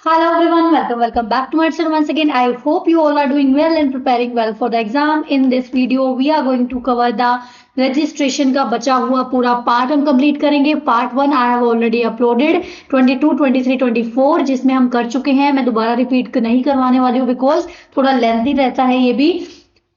Hello everyone, welcome back to my channel once again. I hope you all are doing well and preparing well for the exam. In this video, we are going to cover the registration का बचा हुआ पूरा part हम complete करेंगे. Part 1 I have already uploaded 22, 23, 24 जिसमें हम कर चुके हैं. मैं दोबारा रिपीट नहीं करवाने वाली हूँ बिकॉज थोड़ा लेंथी रहता है ये भी.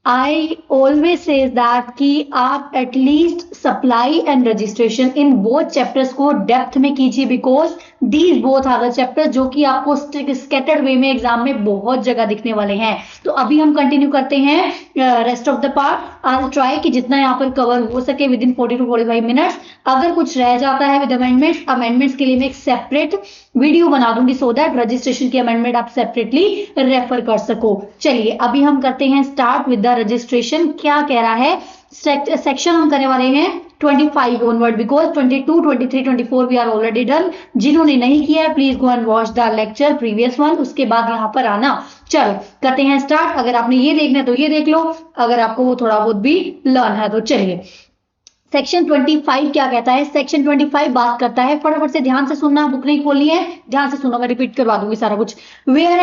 आई ऑलवेज सेज दैट कि आप at least supply and registration in both chapters को डेप्थ में कीजिए because these both are the chapters जो कि आपको स्कैटर्ड वे में एग्जाम में बहुत जगह दिखने वाले हैं. तो अभी हम कंटिन्यू करते हैं rest of the part. I try कि जितना यहाँ पर कवर हो सके विद इन 40 to 45 मिनट्स. अगर कुछ रह जाता है विद अमेंडमेंट्स के लिए मैं एक सेपरेट वीडियो बना दूंगी सो दैट रजिस्ट्रेशन की अमेंडमेंट आप सेपरेटली रेफर कर सको. चलिए अभी हम करते हैं स्टार्ट विद द रजिस्ट्रेशन. क्या कह रहा है सेक्शन हम करने वाले हैं 25 onward because 22, 23, 24 we are already done. जिन्होंने नहीं किया है please go and watch the lecture previous one. उसके बाद यहाँ पर आना. चलो करते हैं स्टार्ट. अगर आपने ये देखना है तो ये देख लो, अगर आपको वो थोड़ा बहुत भी लर्न है तो. चलिए सेक्शन 25 क्या कहता है. सेक्शन 25 बात करता है, फटाफट से ध्यान से सुनना, बुक नहीं खोलनी है, ध्यान से सुनो, मैं रिपीट करवा दूंगी सारा कुछ. Where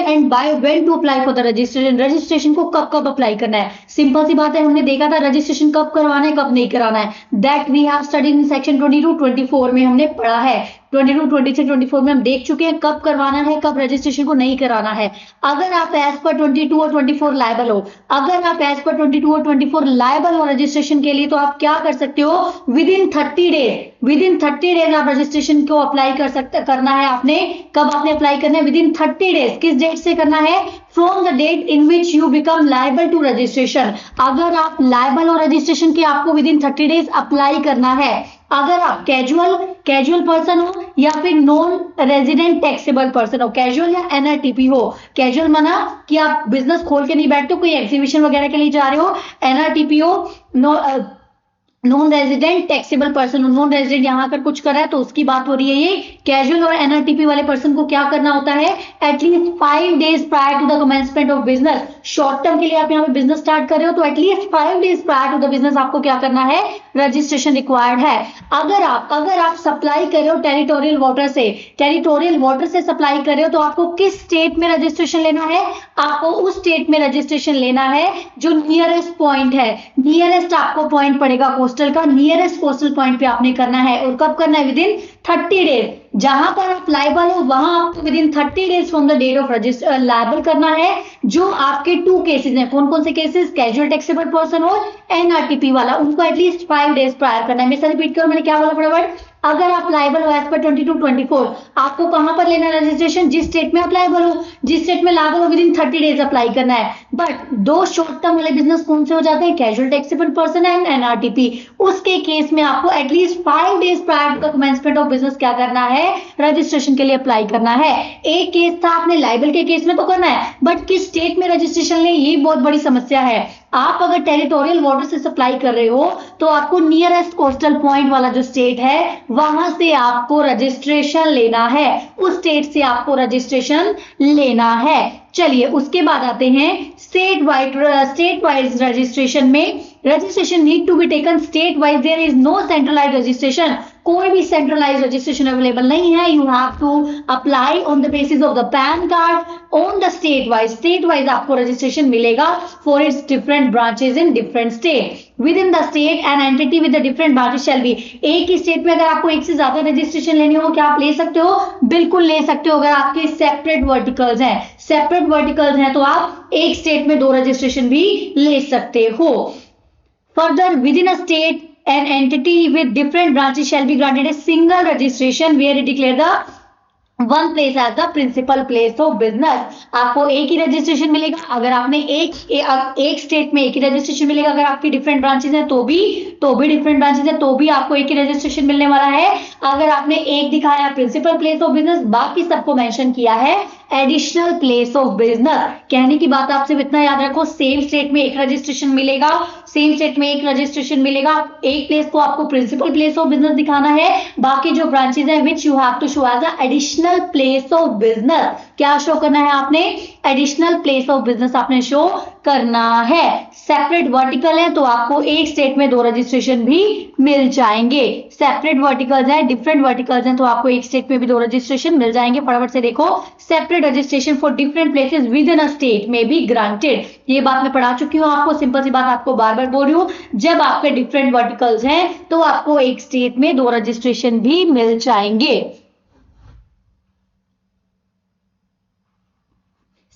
and by when to apply for the registration. Registration को कब कब अप्लाई करना है. सिंपल सी बात है, हमने देखा था रजिस्ट्रेशन कब करवाना है कब नहीं कराना है. That we have studied in section 22, 24 में हमने पढ़ा है. 22, 23, 24 में हम देख चुके हैं कब करवाना है कब रजिस्ट्रेशन को नहीं कराना है. अगर आप एज पर 22 और 24 लायबल हो, अगर आप एज पर 22 और 24 लायबल हो रजिस्ट्रेशन के लिए तो आप क्या कर सकते हो, विद इन 30 डेज आप रजिस्ट्रेशन को अप्लाई करना है. आपने कब आपने अप्लाई करना है, विद इन 30 डेज. किस डेट से करना है, from the date in which you become liable to registration. अगर आप लायबल हो रजिस्ट्रेशन के आपको विद इन 30 डेज अप्लाई करना है. अगर आप कैजुअल पर्सन हो या फिर नॉन रेजिडेंट टैक्सेबल पर्सन हो, कैजुअल या एनआरटीपी हो. कैजुअल माना कि आप बिजनेस खोल के नहीं बैठते हो, कोई एग्जीबिशन वगैरह के लिए जा रहे हो. एनआरटीपी हो non resident taxable person. Non resident यहां पर कुछ कर रहा है तो उसकी बात हो रही है ये. कैजुअल और एनआरटीपी वाले पर्सन को क्या करना होता है, at least 5 days prior to the commencement of business. Short term के लिए आप यहाँ पे बिजनेस स्टार्ट कर रहे हो तो at least 5 days prior to the business आपको क्या करना है, रजिस्ट्रेशन रिक्वायर्ड है. अगर आप सप्लाई कर रहे हो टेरिटोरियल वाटर से सप्लाई कर रहे हो तो आपको किस स्टेट में रजिस्ट्रेशन लेना है, आपको उस स्टेट में रजिस्ट्रेशन लेना है जो नियरेस्ट पॉइंट है. नियरेस्ट आपको पॉइंट पड़ेगा कोस्टल का, नियरेस्ट कोस्टल पॉइंट पे आपने करना है. और कब करना है, विद इन 30 डेज. जहां पर आप लायबल हो वहां आपको within 30 days from the date of liable करना है. जो आपके 2 केसेस हैं, कौन कौन से केसेस, कैजुअल टैक्सेबल पर्सन और एनआरटीपी वाला, उनको एटलीस्ट 5 डेज प्रायर करना है. मैं रिपीट करूं, मैंने क्या बोला फटाफट. अगर आप लायबल हो एज पर 22, 24 आपको कहां पर लेना है रजिस्ट्रेशन, जिस स्टेट में आप लायबल हो, जिस स्टेट में लायबल हो विद इन 30 डेज अप्लाई करना है. बट 2 शॉर्ट टर्म वाले बिजनेस कौन से हो जाते हैं, casual taxable person and NRTP. उसके केस में आपको at least 5 days prior to the commencement of business क्या करना है, रजिस्ट्रेशन के लिए अप्लाई करना है. एक केस था आपने लायबल के केस में तो करना है, बट किस स्टेट में रजिस्ट्रेशन ले ये बहुत बड़ी समस्या है. आप अगर टेरिटोरियल वाटर से सप्लाई कर रहे हो तो आपको नियरेस्ट कोस्टल पॉइंट वाला जो स्टेट है वहां से आपको रजिस्ट्रेशन लेना है, उस स्टेट से आपको रजिस्ट्रेशन लेना है. चलिए उसके बाद आते हैं स्टेट वाइज रजिस्ट्रेशन में. Registration need to be taken state wise. There is no centralised registration. कोई भी सेंट्रलाइज्ड रजिस्ट्रेशन अवेलेबल नहीं है. You have to apply on the basis of the PAN card on the state wise आपको registration मिलेगा for its different branches in different state. Within the state an entity with the different branches shall be. एक ही state में अगर आपको एक से ज्यादा रजिस्ट्रेशन लेनी हो क्या आप ले सकते हो, बिल्कुल ले सकते हो. अगर आपके सेपरेट वर्टिकल्स हैं तो आप एक स्टेट में 2 रजिस्ट्रेशन भी ले सकते हो. Further with in a state an entity with different branches shall be granted a single registration where it declare the one place as the principal place of business. आपको एक ही रजिस्ट्रेशन मिलेगा. अगर आपने एक स्टेट में एक ही रजिस्ट्रेशन मिलेगा. अगर आपकी डिफरेंट ब्रांचेस हैं तो भी डिफरेंट ब्रांचेस है तो भी आपको एक ही रजिस्ट्रेशन मिलने वाला है. अगर आपने एक दिखाया प्रिंसिपल प्लेस ऑफ बिजनेस, बाकी सबको मेंशन किया है एडिशनल प्लेस ऑफ बिजनेस. कहने की बात आप सिर्फ इतना याद रखो, सेम स्टेट में एक रजिस्ट्रेशन मिलेगा, एक प्लेस को आपको प्रिंसिपल प्लेस ऑफ बिजनेस दिखाना है. बाकी जो ब्रांचेस है which you have to show as the additional place of business. क्या शो करना है आपने, एडिशनल प्लेस ऑफ बिजनेस आपने शो करना है। सेपरेट वर्टिकल है तो आपको एक स्टेट में 2 रजिस्ट्रेशन भी मिल जाएंगे। सेपरेट वर्टिकल्स है, डिफरेंट वर्टिकल्स हैं तो आपको एक स्टेट में भी 2 रजिस्ट्रेशन मिल जाएंगे। फटाफट से देखो, separate registration for different places with in a state में बी ग्रांटेड। ये बात मैं पढ़ा चुकी हूँ आपको, सिंपल सी बात आपको बार बार बोल रही हूँ। जब आपके डिफरेंट वर्टिकल्स हैं तो आपको एक स्टेट में 2 रजिस्ट्रेशन भी मिल जाएंगे।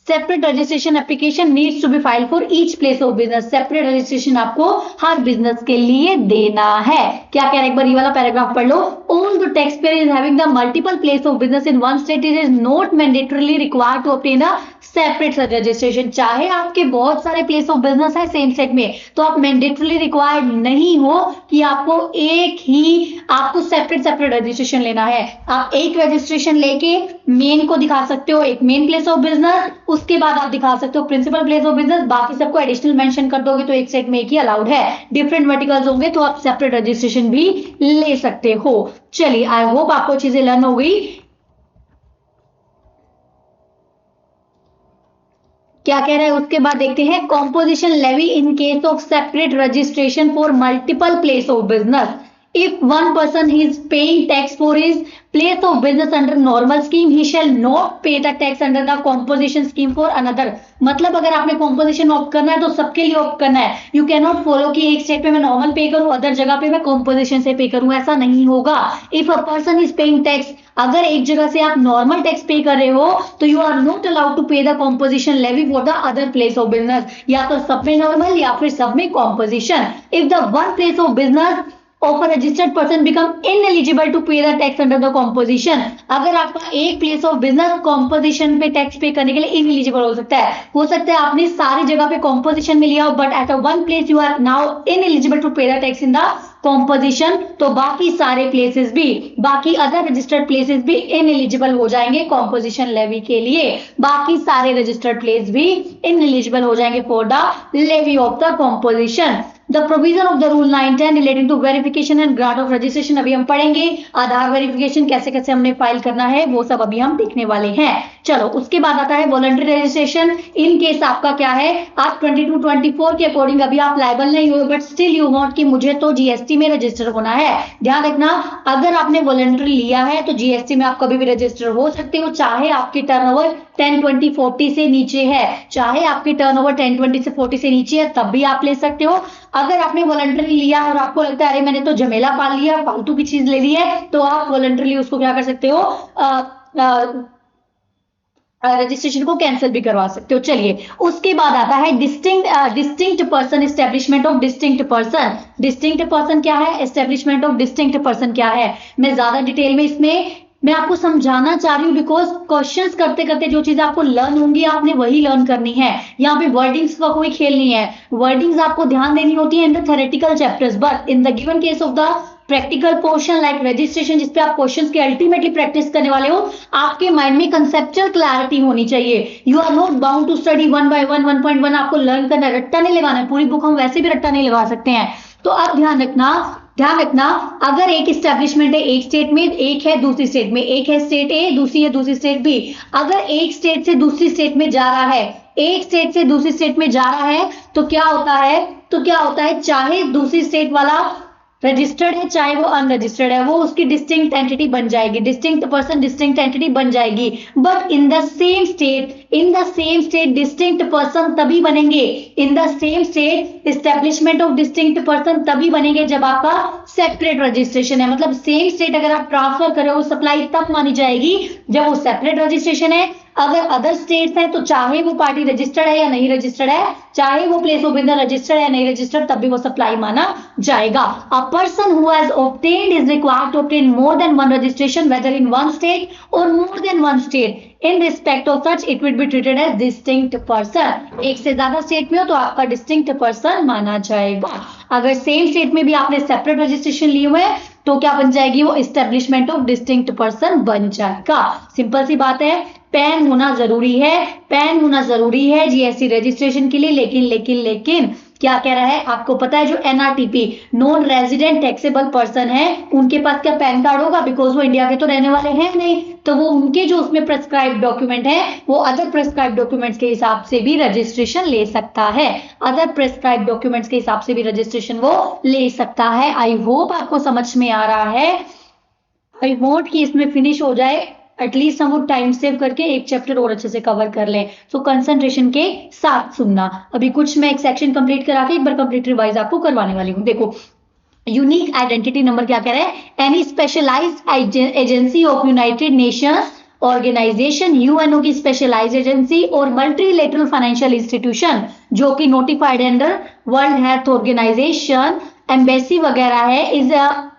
Separate registration application needs to be filed for each place of business. Separate registration आपको हर बिजनेस के लिए देना है। क्या कह रहा है, एक बार ये वाला पैराग्राफ पढ़ लो। All the taxpayer is having the multiple place of business in one state it is not mandatorily required to obtain a separate registration. चाहे आपके बहुत सारे प्लेस ऑफ बिजनेस है सेम स्टेट में, तो आप मैंडेटरीली रिक्वायर्ड नहीं हो कि आपको सेपरेट रजिस्ट्रेशन लेना है। आप एक रजिस्ट्रेशन लेके मेन को दिखा सकते हो, एक मेन प्लेस ऑफ बिजनेस, उसके बाद आप दिखा सकते हो प्रिंसिपल प्लेस ऑफ बिजनेस, बाकी सबको एडिशनल मेंशन कर दोगे तो एक सेट में एक ही अलाउड है। डिफरेंट वर्टिकल्स होंगे तो आप सेपरेट रजिस्ट्रेशन भी ले सकते हो। चलिए, आई होप आपको चीजें लर्न हो गई। क्या कह रहा है उसके बाद देखते हैं। Composition levy in case of separate registration for multiple place of business. If one person is paying tax for his place of business under normal scheme, he shall not pay the tax under the composition scheme for another। मतलब अगर आपने composition opt करना है तो सबके लिए opt करना है। You cannot follow कि एक स्टेट पे मैं नॉर्मल पे करूं, अदर जगह पे मैं composition से पे करूं, ऐसा नहीं होगा। If a person is paying tax, अगर एक जगह से आप नॉर्मल टैक्स पे कर रहे हो तो you are not allowed to pay the composition levy for the other place of business. या तो सब में नॉर्मल या फिर सब में composition. If the one place of business of a registered person become ineligible to pay the tax under the composition, अगर आपका एक प्लेस ऑफ बिजनेस कॉम्पोजिशन पे टैक्स पे करने के लिए इनएलिजिबल हो सकता है आपने सारी जगह पे कॉम्पोजिशन में लिया but at a one place you are now ineligible to pay the tax in the composition, तो बाकी सारे प्लेसेस भी, बाकी अदर रजिस्टर्ड प्लेसेस भी इनएलिजिबल हो जाएंगे कॉम्पोजिशन लेवी के लिए। बाकी सारे रजिस्टर्ड प्लेस भी इनएलिजिबल हो जाएंगे for the levy of the composition. The provision of the rule 910 relating to verification and grant of registration अभी हम पढ़ेंगे। आधार वेरिफिकेशन कैसे कैसे हमने फाइल करना है वो सब अभी हम देखने वाले हैं। चलो, उसके बाद आता है वॉलंटरी रजिस्ट्रेशन। इन केस आपका क्या है, आप 22-24 के अकॉर्डिंग अभी आप लायबल नहीं हो बट स्टिल यू वांट कि मुझे तो जीएसटी में रजिस्टर होना है। ध्यान रखना, अगर आपने वॉलंटरी लिया है तो जीएसटी में आप कभी भी रजिस्टर हो सकते हो, चाहे आपकी टर्नओवर 10, 20, 40 से नीचे है। चाहे आपकी टर्नओवर 10, 20 से 40 से नीचे है तब भी आप ले सकते हो। अगर आपने वॉलंटरी लिया और आपको लगता है अरे मैंने तो झमेला पाल लिया, फालतू की चीज ले ली है, तो आप वॉलंटरी उसको क्या कर सकते हो, रजिस्ट्रेशन को कैंसिल भी करवा सकते हो। चलिए, उसके बाद आता है distinct person, establishment of distinct person. Distinct person क्या है, एस्टेब्लिशमेंट ऑफ डिस्टिंक्ट पर्सन क्या है, मैं ज्यादा डिटेल में इसमें मैं आपको समझाना चाह रही हूँ बिकॉज क्वेश्चंस करते करते जो चीज आपको लर्न होंगी आपने वही लर्न करनी है। यहाँ पे वर्डिंग्स का कोई खेल नहीं है। वर्डिंग्स आपको ध्यान देनी होती है in the theoretical chapters, but in the given case of the practical portion like registration जिसपे आप क्वेश्चंस की अल्टीमेटली प्रैक्टिस करने वाले हो, आपके माइंड में कंसेप्चुअल क्लैरिटी होनी चाहिए। You are not bound to study 1 by 1, 1.1 आपको लर्न करना, रट्टा नहीं लगाना है। पूरी बुक हम वैसे भी रट्टा नहीं लगा सकते हैं। तो आप ध्यान रखना, अगर एक एस्टेब्लिशमेंट है एक स्टेट में, एक है दूसरी स्टेट में, एक है स्टेट ए, दूसरी है दूसरी स्टेट बी। अगर एक स्टेट से दूसरी स्टेट में जा रहा है, एक स्टेट से दूसरी स्टेट में जा रहा है तो क्या होता है, चाहे दूसरी स्टेट वाला रजिस्टर्ड है चाहे वो अनरजिस्टर्ड है, वो उसकी डिस्टिंक्ट एंटिटी बन जाएगी, डिस्टिंक्ट पर्सन डिस्टिंक्ट एंटिटी बन जाएगी। But in the same state distinct person तभी बनेंगे, in the same state establishment of distinct person तभी बनेंगे जब आपका सेपरेट रजिस्ट्रेशन है। मतलब सेम स्टेट अगर आप ट्रांसफर करो वो सप्लाई तब मानी जाएगी जब वो सेपरेट रजिस्ट्रेशन है। अगर अदर स्टेट्स है तो चाहे वो पार्टी रजिस्टर्ड है या नहीं रजिस्टर्ड है, चाहे वो प्लेस ऑफ बिजनेस रजिस्टर्ड है या नहीं रजिस्टर्ड, तब भी वो सप्लाई माना जाएगा। A person who has obtained is required to obtain more than one registration whether in one state और more than one state. In respect of such it will be treated as distinct person. एक से ज्यादा state में हो तो आपका distinct person माना जाएगा। अगर सेम स्टेट में भी आपने सेपरेट रजिस्ट्रेशन लिए हुए हैं तो क्या बन जाएगी, वो एस्टेब्लिशमेंट ऑफ डिस्टिंक्ट पर्सन बन जाएगा। सिंपल सी बात है, पैन होना जरूरी है जीएसटी रजिस्ट्रेशन के लिए, लेकिन क्या कह रहा है, आपको पता है जो NRTP non resident taxable person है उनके पास क्या पैन कार्ड होगा, बिकॉज वो इंडिया के तो रहने वाले हैं नहीं, तो वो उनके जो उसमें प्रेस्क्राइब डॉक्यूमेंट है वो अदर प्रेस्क्राइब डॉक्यूमेंट्स के हिसाब से भी रजिस्ट्रेशन ले सकता है, अदर प्रेस्क्राइब डॉक्यूमेंट्स के हिसाब से भी रजिस्ट्रेशन वो ले सकता है। आई होप आपको समझ में आ रहा है, आई वॉन्ट कि इसमें फिनिश हो जाए, एटलीस्ट हम वो टाइम सेव करके एक चैप्टर और अच्छे से कवर कर लें। सो कंसंट्रेशन के साथ सुनना, अभी कुछ मैं एक सेक्शन कंप्लीट करा के एक बार कंप्लीट रिवाइज आपको करवाने वाली हूँ। देखो यूनिक आइडेंटिटी नंबर क्या कह रहा है, any specialised agency of United Nations Organization, UNO की स्पेशलाइज्ड एजेंसी और मल्टीलेटरल फाइनेंशियल इंस्टीट्यूशन जो कि notified under World Health Organization, embassy वगैरह है, is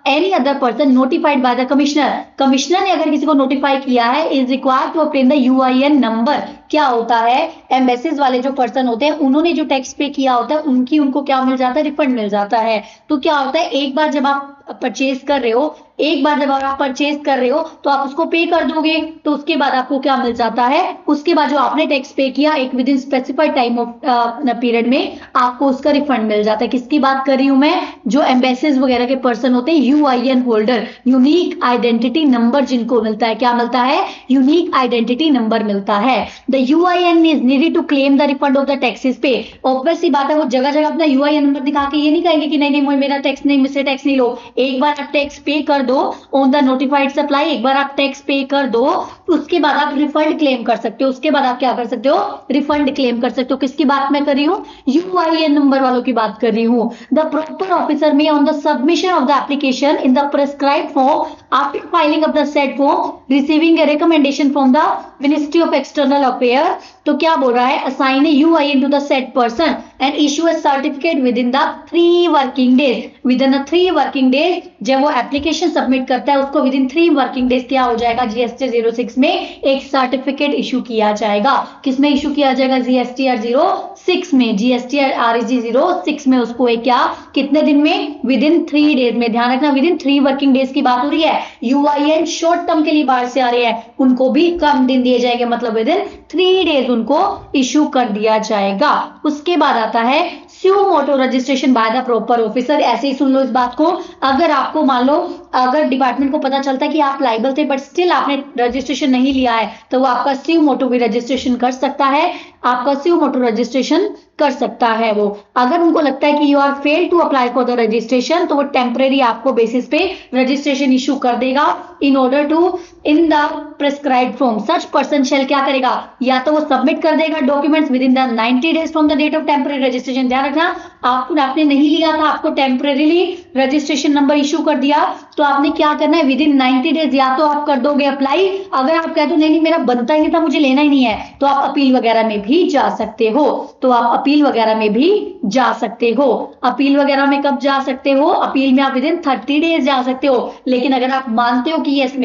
any other person notified by the commissioner, commissioner ने अगर किसी को नोटिफाई किया है, is required to obtain the UIN number. क्या होता है, एम्बेसीज वाले जो पर्सन होते हैं उन्होंने जो टैक्स पे किया होता है उनको क्या मिल जाता है, रिफंड मिल जाता है। तो क्या होता है, एक बार जब आप परचेज कर रहे हो, एक बार जब आप परचेज कर रहे हो तो आप उसको पे कर दोगे, तो उसके बाद आपको क्या मिल जाता है, उसके बाद जो आपने टैक्स पे किया एक with in specified time of period में आपको उसका रिफंड मिल जाता है। किसकी बात कर रही हूं मैं, जो एम्बेसीज वगैरह के पर्सन होते हैं, UIN holder, unique identity number जिनको मिलता है, क्या मिलता है, यूनिक आइडेंटिटी नंबर मिलता है। The UIN is needed to claim the refund of the taxes pay. Obvious सी बात है, वो जगह जगह अपना यूआईएन नंबर दिखा के ये नहीं कहेंगे कि नहीं नहीं मेरा टैक्स नहीं, मुझसे टैक्स नहीं लो। एक बार आप टैक्स पे कर दो ऑन द नोटिफाइड सप्लाई, एक बार आप टैक्स पे कर दो, उसके बाद आप रिफंड क्लेम कर सकते हो, उसके बाद आप क्या कर सकते हो, रिफंड क्लेम कर सकते हो। किसकी बात मैं कर रही हूँ, यूआईएन नंबर वालों की बात कर रही हूँ। द प्रॉपर ऑफिसर में on the submission of the application in the prescribed form after filing of the said form receiving a recommendation from the Ministry of External Affair, तो क्या बोल रहा है, assign a UIN to the said person and issue a certificate within the 3 working days, within 3 working days जब वो application submit करता है उसको विद इन 3 वर्किंग डेज क्या हो जाएगा, जीएसटी 06 में एक सर्टिफिकेट इशू किया जाएगा। किसमें इशू किया जाएगा, जीएसटीआर 06 में, जीएसटीआर आरईजी 06 में उसको एक क्या, कितने दिन में, विद इन 3 डेज में। ध्यान रखना विद इन 3 वर्किंग डेज की बात हो रही है। यूआईएन शॉर्ट टर्म के लिए बाहर से आ रहे हैं उनको भी कम दिन दिए जाएंगे, मतलब विद इन 3 डेज उनको इशू कर दिया जाएगा। उसके बाद आता है suo motu registration by the proper officer. ऐसे ही सुन लो इस बात को, अगर आपको मान लो अगर डिपार्टमेंट को पता चलता है कि आप लाइबल थे बट स्टिल आपने रजिस्ट्रेशन नहीं लिया है, तो वो आपका स्यू मोटो भी रजिस्ट्रेशन कर सकता है, आपका स्यू मोटो रजिस्ट्रेशन कर सकता है। वो अगर उनको लगता है कि you are fail to apply for the registration, तो वो टेम्परेरी आपको बेसिस पे रजिस्ट्रेशन इशू कर देगा in order to in the prescribed form. Such person shall क्या करेगा, या तो वो सबमिट कर देगा documents within the 90 days from the date of temporary registration. ध्यान रखना, आपने नहीं लिया था, आपको टेम्परेरीली रजिस्ट्रेशन नंबर इशू कर दिया, तो आपने क्या करना है, विद इन 90 डेज या तो आप कर दोगे अप्लाई, अगर आप कह दो नहीं मेरा बनता ही नहीं था, मुझे लेना ही नहीं है, तो आप अपील वगैरह में भी जा सकते हो। तो आप अपील वगैरह में भी जा सकते हो। अपील वगैरह में कब जा सकते हो, अपील में आप विद इन 30 डेज जा सकते हो। लेकिन अगर आप मानते हो कि यस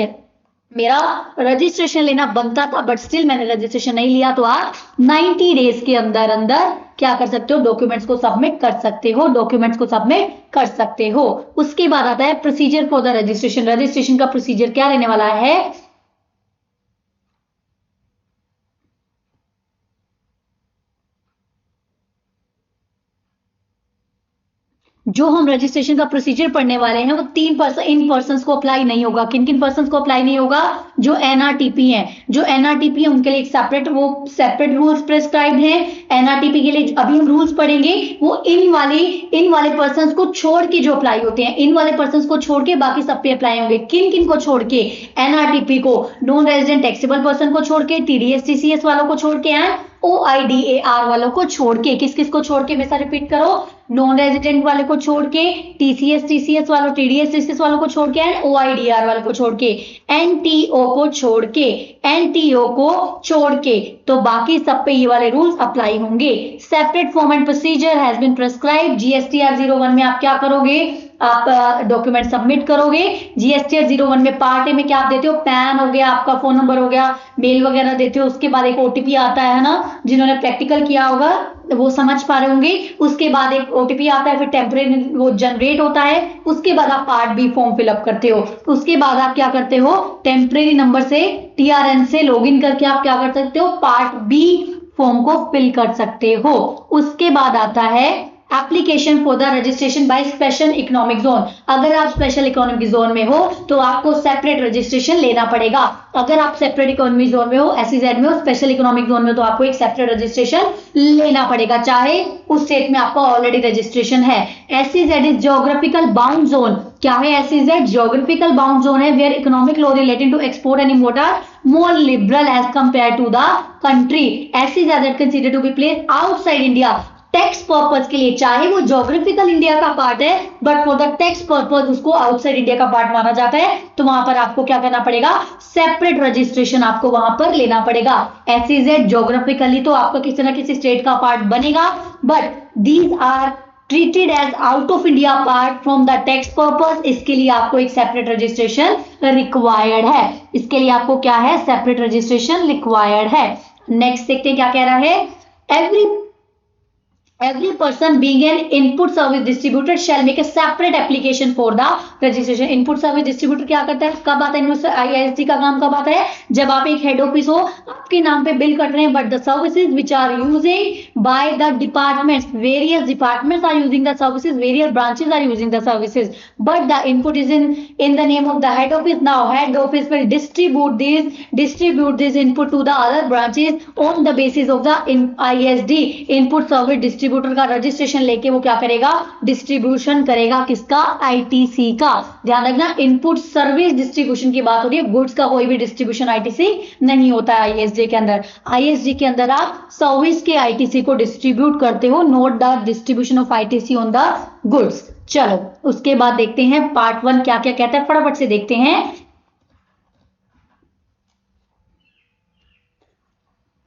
मेरा रजिस्ट्रेशन लेना बनता था बट स्टिल मैंने रजिस्ट्रेशन नहीं लिया, तो आप 90 डेज के अंदर अंदर क्या कर सकते हो, डॉक्यूमेंट्स को सबमिट कर सकते हो, डॉक्यूमेंट्स को सबमिट कर सकते हो। उसके बाद आता है procedure for the registration. Registration का प्रोसीजर क्या रहने वाला है, जो हम रजिस्ट्रेशन का प्रोसीजर पढ़ने वाले हैं वो 3 इन पर्सन को अप्लाई नहीं होगा। किन किन पर्सन को अप्लाई नहीं होगा, जो एनआरटीपी हैं, जो एनआरटीपी है उनके लिए एक सेपरेट रूल्स प्रेस्क्राइब हैं। एनआरटीपी के लिए अभी हम रूल्स पढ़ेंगे, वो इन वाले पर्सन को छोड़ के जो अप्लाई होते हैं, इन वाले पर्सन को छोड़ के बाकी सब पे अप्लाई होंगे। किन किन को छोड़ के, एनआरटीपी को, नॉन रेजिडेंट टैक्सेबल पर्सन को छोड़ के, टीडीएस टीसीएस वालों को छोड़ के एंड ओआईडीएआर वालों को छोड़ के। किस किस को छोड़ के, वैसा रिपीट करो, नॉन रेजिडेंट वाले को छोड़ के, टीसीएस वालों, टीडीएस वालों को छोड़ के एंड ओआईडीआर वालों को छोड़ के, एनटीओ को छोड़ के, एनटीओ को छोड़ के, तो बाकी सब पे ये वाले रूल्स अप्लाई होंगे। Separate form and procedure has been prescribed. GSTR 01 में आप क्या करोगे, आप डॉक्यूमेंट सबमिट करोगे। जीएसटीआर 01 में पार्ट ए में क्या आप देते हो, पैन हो गया, आपका फोन नंबर हो गया, मेल वगैरह देते हो। उसके बाद एक ओटीपी आता है ना, जिन्होंने प्रैक्टिकल किया होगा वो समझ पा रहे होंगे। उसके बाद एक ओटीपी आता है, फिर टेम्परेरी वो जनरेट होता है। उसके बाद आप पार्ट बी फॉर्म फिलअप करते हो। उसके बाद आप क्या करते हो, टेम्परेरी नंबर से टीआरएन से लॉगिन करके आप क्या कर सकते हो, पार्ट बी फॉर्म को फिल कर सकते हो। उसके बाद आता है application for the registration by special economic zone. अगर आप स्पेशल इकोनॉमिक जोन में हो तो आपको सेपरेट रजिस्ट्रेशन लेना पड़ेगा। अगर आप सेपरेट इकोनॉमिक जोन में हो, एसईजेड में हो, स्पेशल इकोनॉमिक जोन में, तो आपको एक सेपरेट रजिस्ट्रेशन लेना पड़ेगा, चाहे उस स्टेट में आपका ऑलरेडी रजिस्ट्रेशन है। SEZ is geographical bound zone. क्या है एसईजेड? ज्योग्राफिकल बाउंड जोन है where economic law relating to export and import are more liberal as compared to the country. SEZ are considered to be placed outside India. Tax purpose के लिए, चाहे वो geographical India का part है but for the tax purpose उसको outside India का part माना जाता है, तो वहां पर आपको क्या करना पड़ेगा? सेपरेट रजिस्ट्रेशन आपको वहां पर लेना पड़ेगा। एसईजेड ज्योग्राफिकली तो आपका किसी ना किसी स्टेट का पार्ट बनेगा, but these are treated as out of India part from the tax purpose. इसके लिए आपको एक सेपरेट रजिस्ट्रेशन रिक्वायर्ड है। इसके लिए आपको क्या है? सेपरेट रजिस्ट्रेशन रिक्वायर्ड है। नेक्स्ट देखते हैं क्या कह रहा है। Every person being an input service distributor shall make a separate application for the registration. Input service distributor क्या करता है? कब आता है? IISD का काम कब आता है? जब आप एक हेड ऑफिस हो, आपके नाम पे बिल कट रहे हैं, but the services which are using by the departments, various departments are using the services, various branches are using the services, but the input is in the name of the head office. Now head office will distribute this input to the other branches on the basis of the ISD. Input service distributor का registration लेके वो क्या करेगा? Distribution करेगा। किसका? ITC का। ध्यान रखना, इनपुट सर्विस डिस्ट्रीब्यूशन की बात हो रही है, गुड्स का कोई भी डिस्ट्रीब्यूशन आईटीसी नहीं होता है आईएसडी के अंदर। आईएसडी के अंदर आप सर्विस के आईटीसी को डिस्ट्रीब्यूट करते हो, note the distribution of ITC on the goods. चलो उसके बाद देखते हैं पार्ट 1 क्या क्या कहता है, फटाफट से देखते हैं।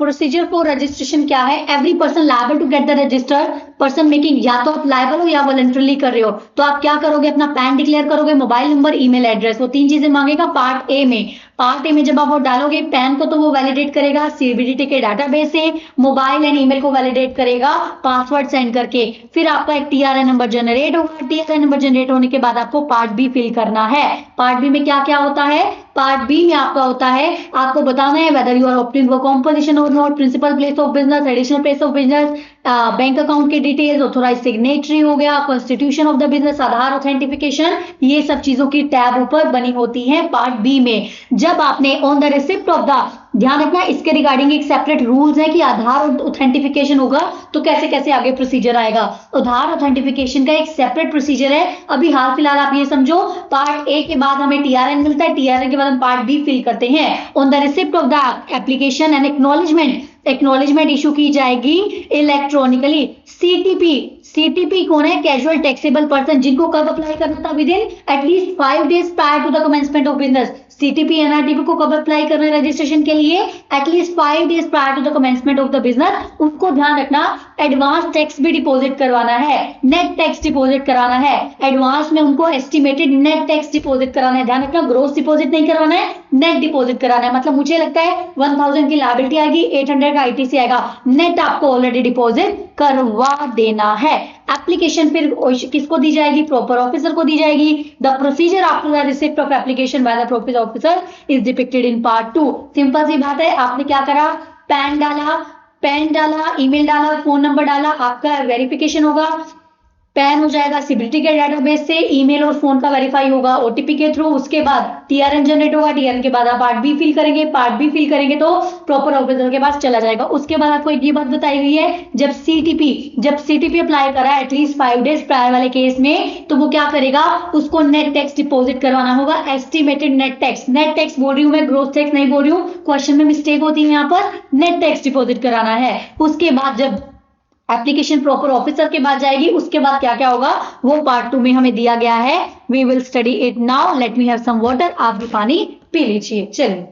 प्रोसीजर फॉर रजिस्ट्रेशन क्या है? Every person liable to get the registered person making, या तो आप लायबल हो या वॉलंटरली कर रहे हो, तो आप क्या करोगे? अपना पैन डिक्लेयर करोगे, मोबाइल नंबर, ईमेल एड्रेस, वो 3 चीजें मांगेगा पार्ट ए में। पार्ट ए में जब आप वो डालोगे पैन को, तो वो वैलिडेट करेगा सीबीडीटी के डाटाबेस से, मोबाइल एंड ईमेल को वैलिडेट करेगा पासवर्ड सेंड करके, फिर आपका एक टीआरएन नंबर जनरेट होगा। टीआरएन नंबर जनरेट होने के बाद आपको पार्ट बी फिल करना है। पार्ट बी में क्या क्या होता है? पार्ट बी में आपका होता है, आपको बताना है whether you are opting for composition और not, principal place of business, additional place of business, bank account के डिटेल्स, ऑथोराइज सिग्नेटरी हो गया, constitution of the business, Aadhaar authentication, ये सब चीजों की टैब ऊपर बनी होती है पार्ट बी में। जब आपने on the receipt of the, ध्यान रखना इसके रिगार्डिंग एक सेपरेट रूल्स है कि आधार ऑथेंटिफिकेशन होगा तो कैसे कैसे आगे प्रोसीजर आएगा। आधार ऑथेंटिफिकेशन का एक सेपरेट प्रोसीजर है। अभी हाल फिलहाल आप ये समझो, पार्ट ए के बाद हमें टीआरएन मिलता है, टीआरएन के बाद हम पार्ट बी फिल करते हैं। On the receipt of the application and acknowledgement issue की जाएगी इलेक्ट्रॉनिकली। सीटीपी कौन है? कैजुअल टैक्सेबल पर्सन, जिनको कब अप्लाई करना था? Within at least 5 days prior to the commencement of business. CTP NRTP को कब अप्लाई करना है रजिस्ट्रेशन के लिए? At least 5 days prior to the commencement of the business. उनको ध्यान रखना, एडवांस टैक्स भी डिपॉजिट करवाना है, नेट टैक्स डिपॉजिट कराना है। एडवांस में उनको एस्टिमेटेड नेट टैक्स डिपॉजिट कराना है। ध्यान रखना, ग्रोस डिपॉजिट नहीं करवाना है, नेट डिपॉजिट कराना है। मतलब मुझे लगता है 1000 की लायबिलिटी आएगी, 800 का आईटीसी आएगा, नेट आपको ऑलरेडी डिपॉजिट करवा देना है। एप्लीकेशन फिर किसको दी जाएगी? प्रॉपर ऑफिसर को दी जाएगी। The procedure after the receipt of application by the proper officer is depicted in part 2। Simple सी बात है, आपने क्या करा? पैन डाला, ईमेल डाला, फोन नंबर डाला, आपका वेरिफिकेशन होगा, पैन हो जाएगा सीबीटी के डेटाबेस से, ईमेल और फोन का वेरीफाई होगा ओटीपी के थ्रू, उसके बाद टीआरएन जनरेट होगा, टीआरएन के बाद आप पार्ट बी फिल करेंगे, पार्ट बी फिल करेंगे तो प्रॉपर ऑफिसर के पास चला जाएगा। उसके बाद आपको एक ये बात बताई गई है, जब सीटीपी अप्लाई करा एटलीस्ट 5 डेज प्रायर वाले केस में, तो वो क्या करेगा? उसको नेट टैक्स डिपॉजिट करवाना होगा, एस्टिमेटेड नेट टैक्स बोल रही हूं मैं, ग्रोथ टैक्स नहीं बोल रही हूँ, क्वेश्चन में मिस्टेक होती है यहाँ पर, नेट टैक्स डिपॉजिट कराना है। उसके बाद जब एप्लीकेशन प्रॉपर ऑफिसर के बाद जाएगी, उसके बाद क्या क्या होगा वो पार्ट 2 में हमें दिया गया है। We will study it now, let me have some water. आप भी पानी पी लीजिए। चलिए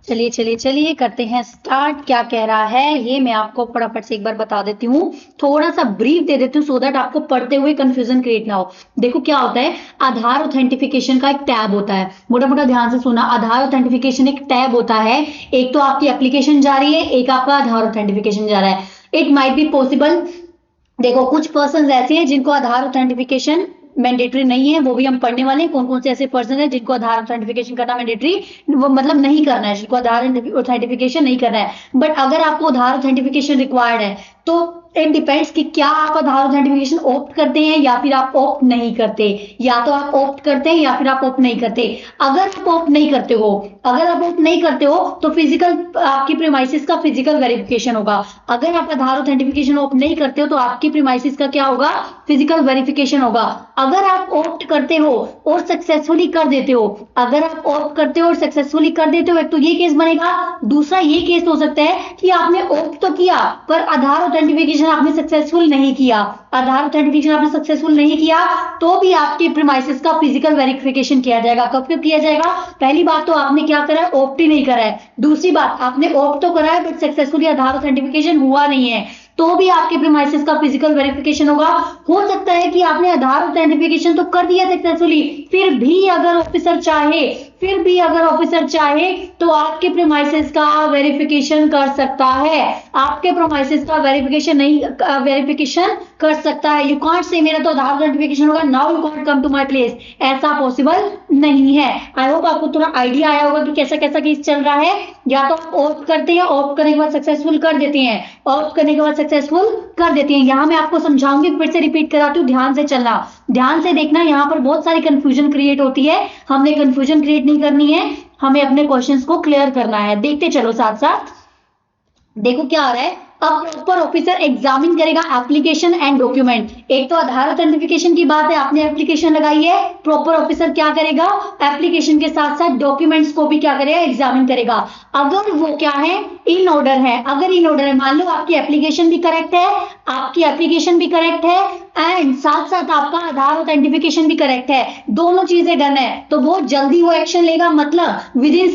चलिए चलिए चलिए करते हैं स्टार्ट। क्या कह रहा है ये मैं आपको फटाफट से एक बार बता देती हूँ, थोड़ा सा ब्रीफ दे देती हूँ सो दैट आपको पढ़ते हुए कंफ्यूजन क्रिएट ना हो। देखो क्या होता है, आधार ऑथेंटिफिकेशन का एक टैब होता है, मोटा मोटा ध्यान से सुना। आधार ऑथेंटिफिकेशन एक टैब होता है, एक तो आपकी एप्लीकेशन जा रही है, एक आपका आधार ऑथेंटिफिकेशन जा रहा है। इट माइट बी पॉसिबल, देखो कुछ पर्सन ऐसे हैं जिनको आधार ऑथेंटिफिकेशन मैंडेटरी नहीं है, वो भी हम पढ़ने वाले हैं। कौन कौन से ऐसे पर्सन है जिनको आधार ऑथेंटिफिकेशन करना मैंडेटरी, वो मतलब नहीं करना है, जिनको आधार ऑथेंटिफिकेशन नहीं करना है। बट अगर आपको आधार ऑथेंटिफिकेशन रिक्वायर्ड है तो इट डिपेंड्स कि क्या आप आधार ऑथेंटिफिकेशन ऑप्ट करते हैं या फिर आप ऑप्ट नहीं करते। या तो आप ऑप्ट करते हैं या फिर आप ऑप्ट नहीं करते। अगर आप ऑप्ट नहीं करते हो, अगर आप ऑप्ट नहीं करते हो तो फिजिकल आपकी प्रीमाइसिस का फिजिकल वेरिफिकेशन होगा। अगर आप आधार ऑथेंटिफिकेशन ऑप्ट नहीं करते हो तो आपकी प्रीमाइसिस का क्या होगा, फिजिकल वेरिफिकेशन होगा। अगर आप ऑप्ट करते हो और सक्सेसफुली कर देते हो, अगर आप ऑप्ट करते हो और सक्सेसफुली कर देते हो, एक तो ये केस बनेगा। दूसरा ये केस हो सकता है कि आपने ऑप्ट तो किया पर आधार ऑथेंटिफिकेशन आपने सक्सेसफुल नहीं किया, आधार ऑथेंटिफिकेशन आपने सक्सेसफुल नहीं किया तो भी आपके प्रीमाइसिस का फिजिकल वेरिफिकेशन किया जाएगा। कब कब किया जाएगा, पहली बात तो आपने क्या करा है, ऑप्ट ही नहीं करा है। दूसरी बात आपने ऑप्ट तो करा है बट सक्सेसफुली आधार ऑथेंटिफिकेशन हुआ नहीं है, तो भी आपके प्रीमाइसिस का फिजिकल वेरिफिकेशन होगा। हो सकता है कि आपने आधार ऑथेंटिफिकेशन तो कर दिया सक्सेसफुली, फिर भी अगर ऑफिसर चाहे तो आपके प्रीमाइसिस का वेरिफिकेशन कर सकता है, आपके प्रीमाइसिस का वेरिफिकेशन कर सकता है। यू कांट से मेरा तो आधार ऑथेंटिफिकेशन होगा now you can't come to my place, ऐसा पॉसिबल नहीं है। आई होप आपको थोड़ा आइडिया आया होगा कि कैसा कैसा केस चल रहा है। या तो आप ऑप्ट करते हैं, ऑप्ट करने के बाद सक्सेसफुल कर देते हैं, ऑप्ट करने के बाद सक्सेसफुल कर देते हैं। यहां मैं आपको समझाऊंगी, फिर से रिपीट कराती हूँ, ध्यान से चलना, ध्यान से देखना। यहां पर बहुत सारी कंफ्यूजन क्रिएट होती है, हमने कंफ्यूजन क्रिएट नहीं करनी है, हमें अपने क्वेश्चंस को क्लियर करना है। देखते चलो साथ साथ। देखो क्या आ रहा है, अब प्रॉपर ऑफिसर एग्जामिन करेगा एप्लीकेशन एंड डॉक्यूमेंट। एक तो आधार ऑथेंटिफिकेशन की बात है, आपने एप्लीकेशन लगाई है, प्रॉपर ऑफिसर क्या करेगा, एप्लीकेशन के साथ साथ डॉक्यूमेंट्स को भी क्या करेगा, एग्जामिन करेगा। अगर वो क्या है, इन ऑर्डर है, अगर इन ऑर्डर है, मान लो आपकी एप्लीकेशन भी करेक्ट है, आपकी एप्लीकेशन भी करेक्ट है एंड साथ साथ आपका आधार ऑथेंटिफिकेशन भी करेक्ट है, दोनों चीजें डन है, तो बहुत जल्दी वो एक्शन लेगा। मतलब with in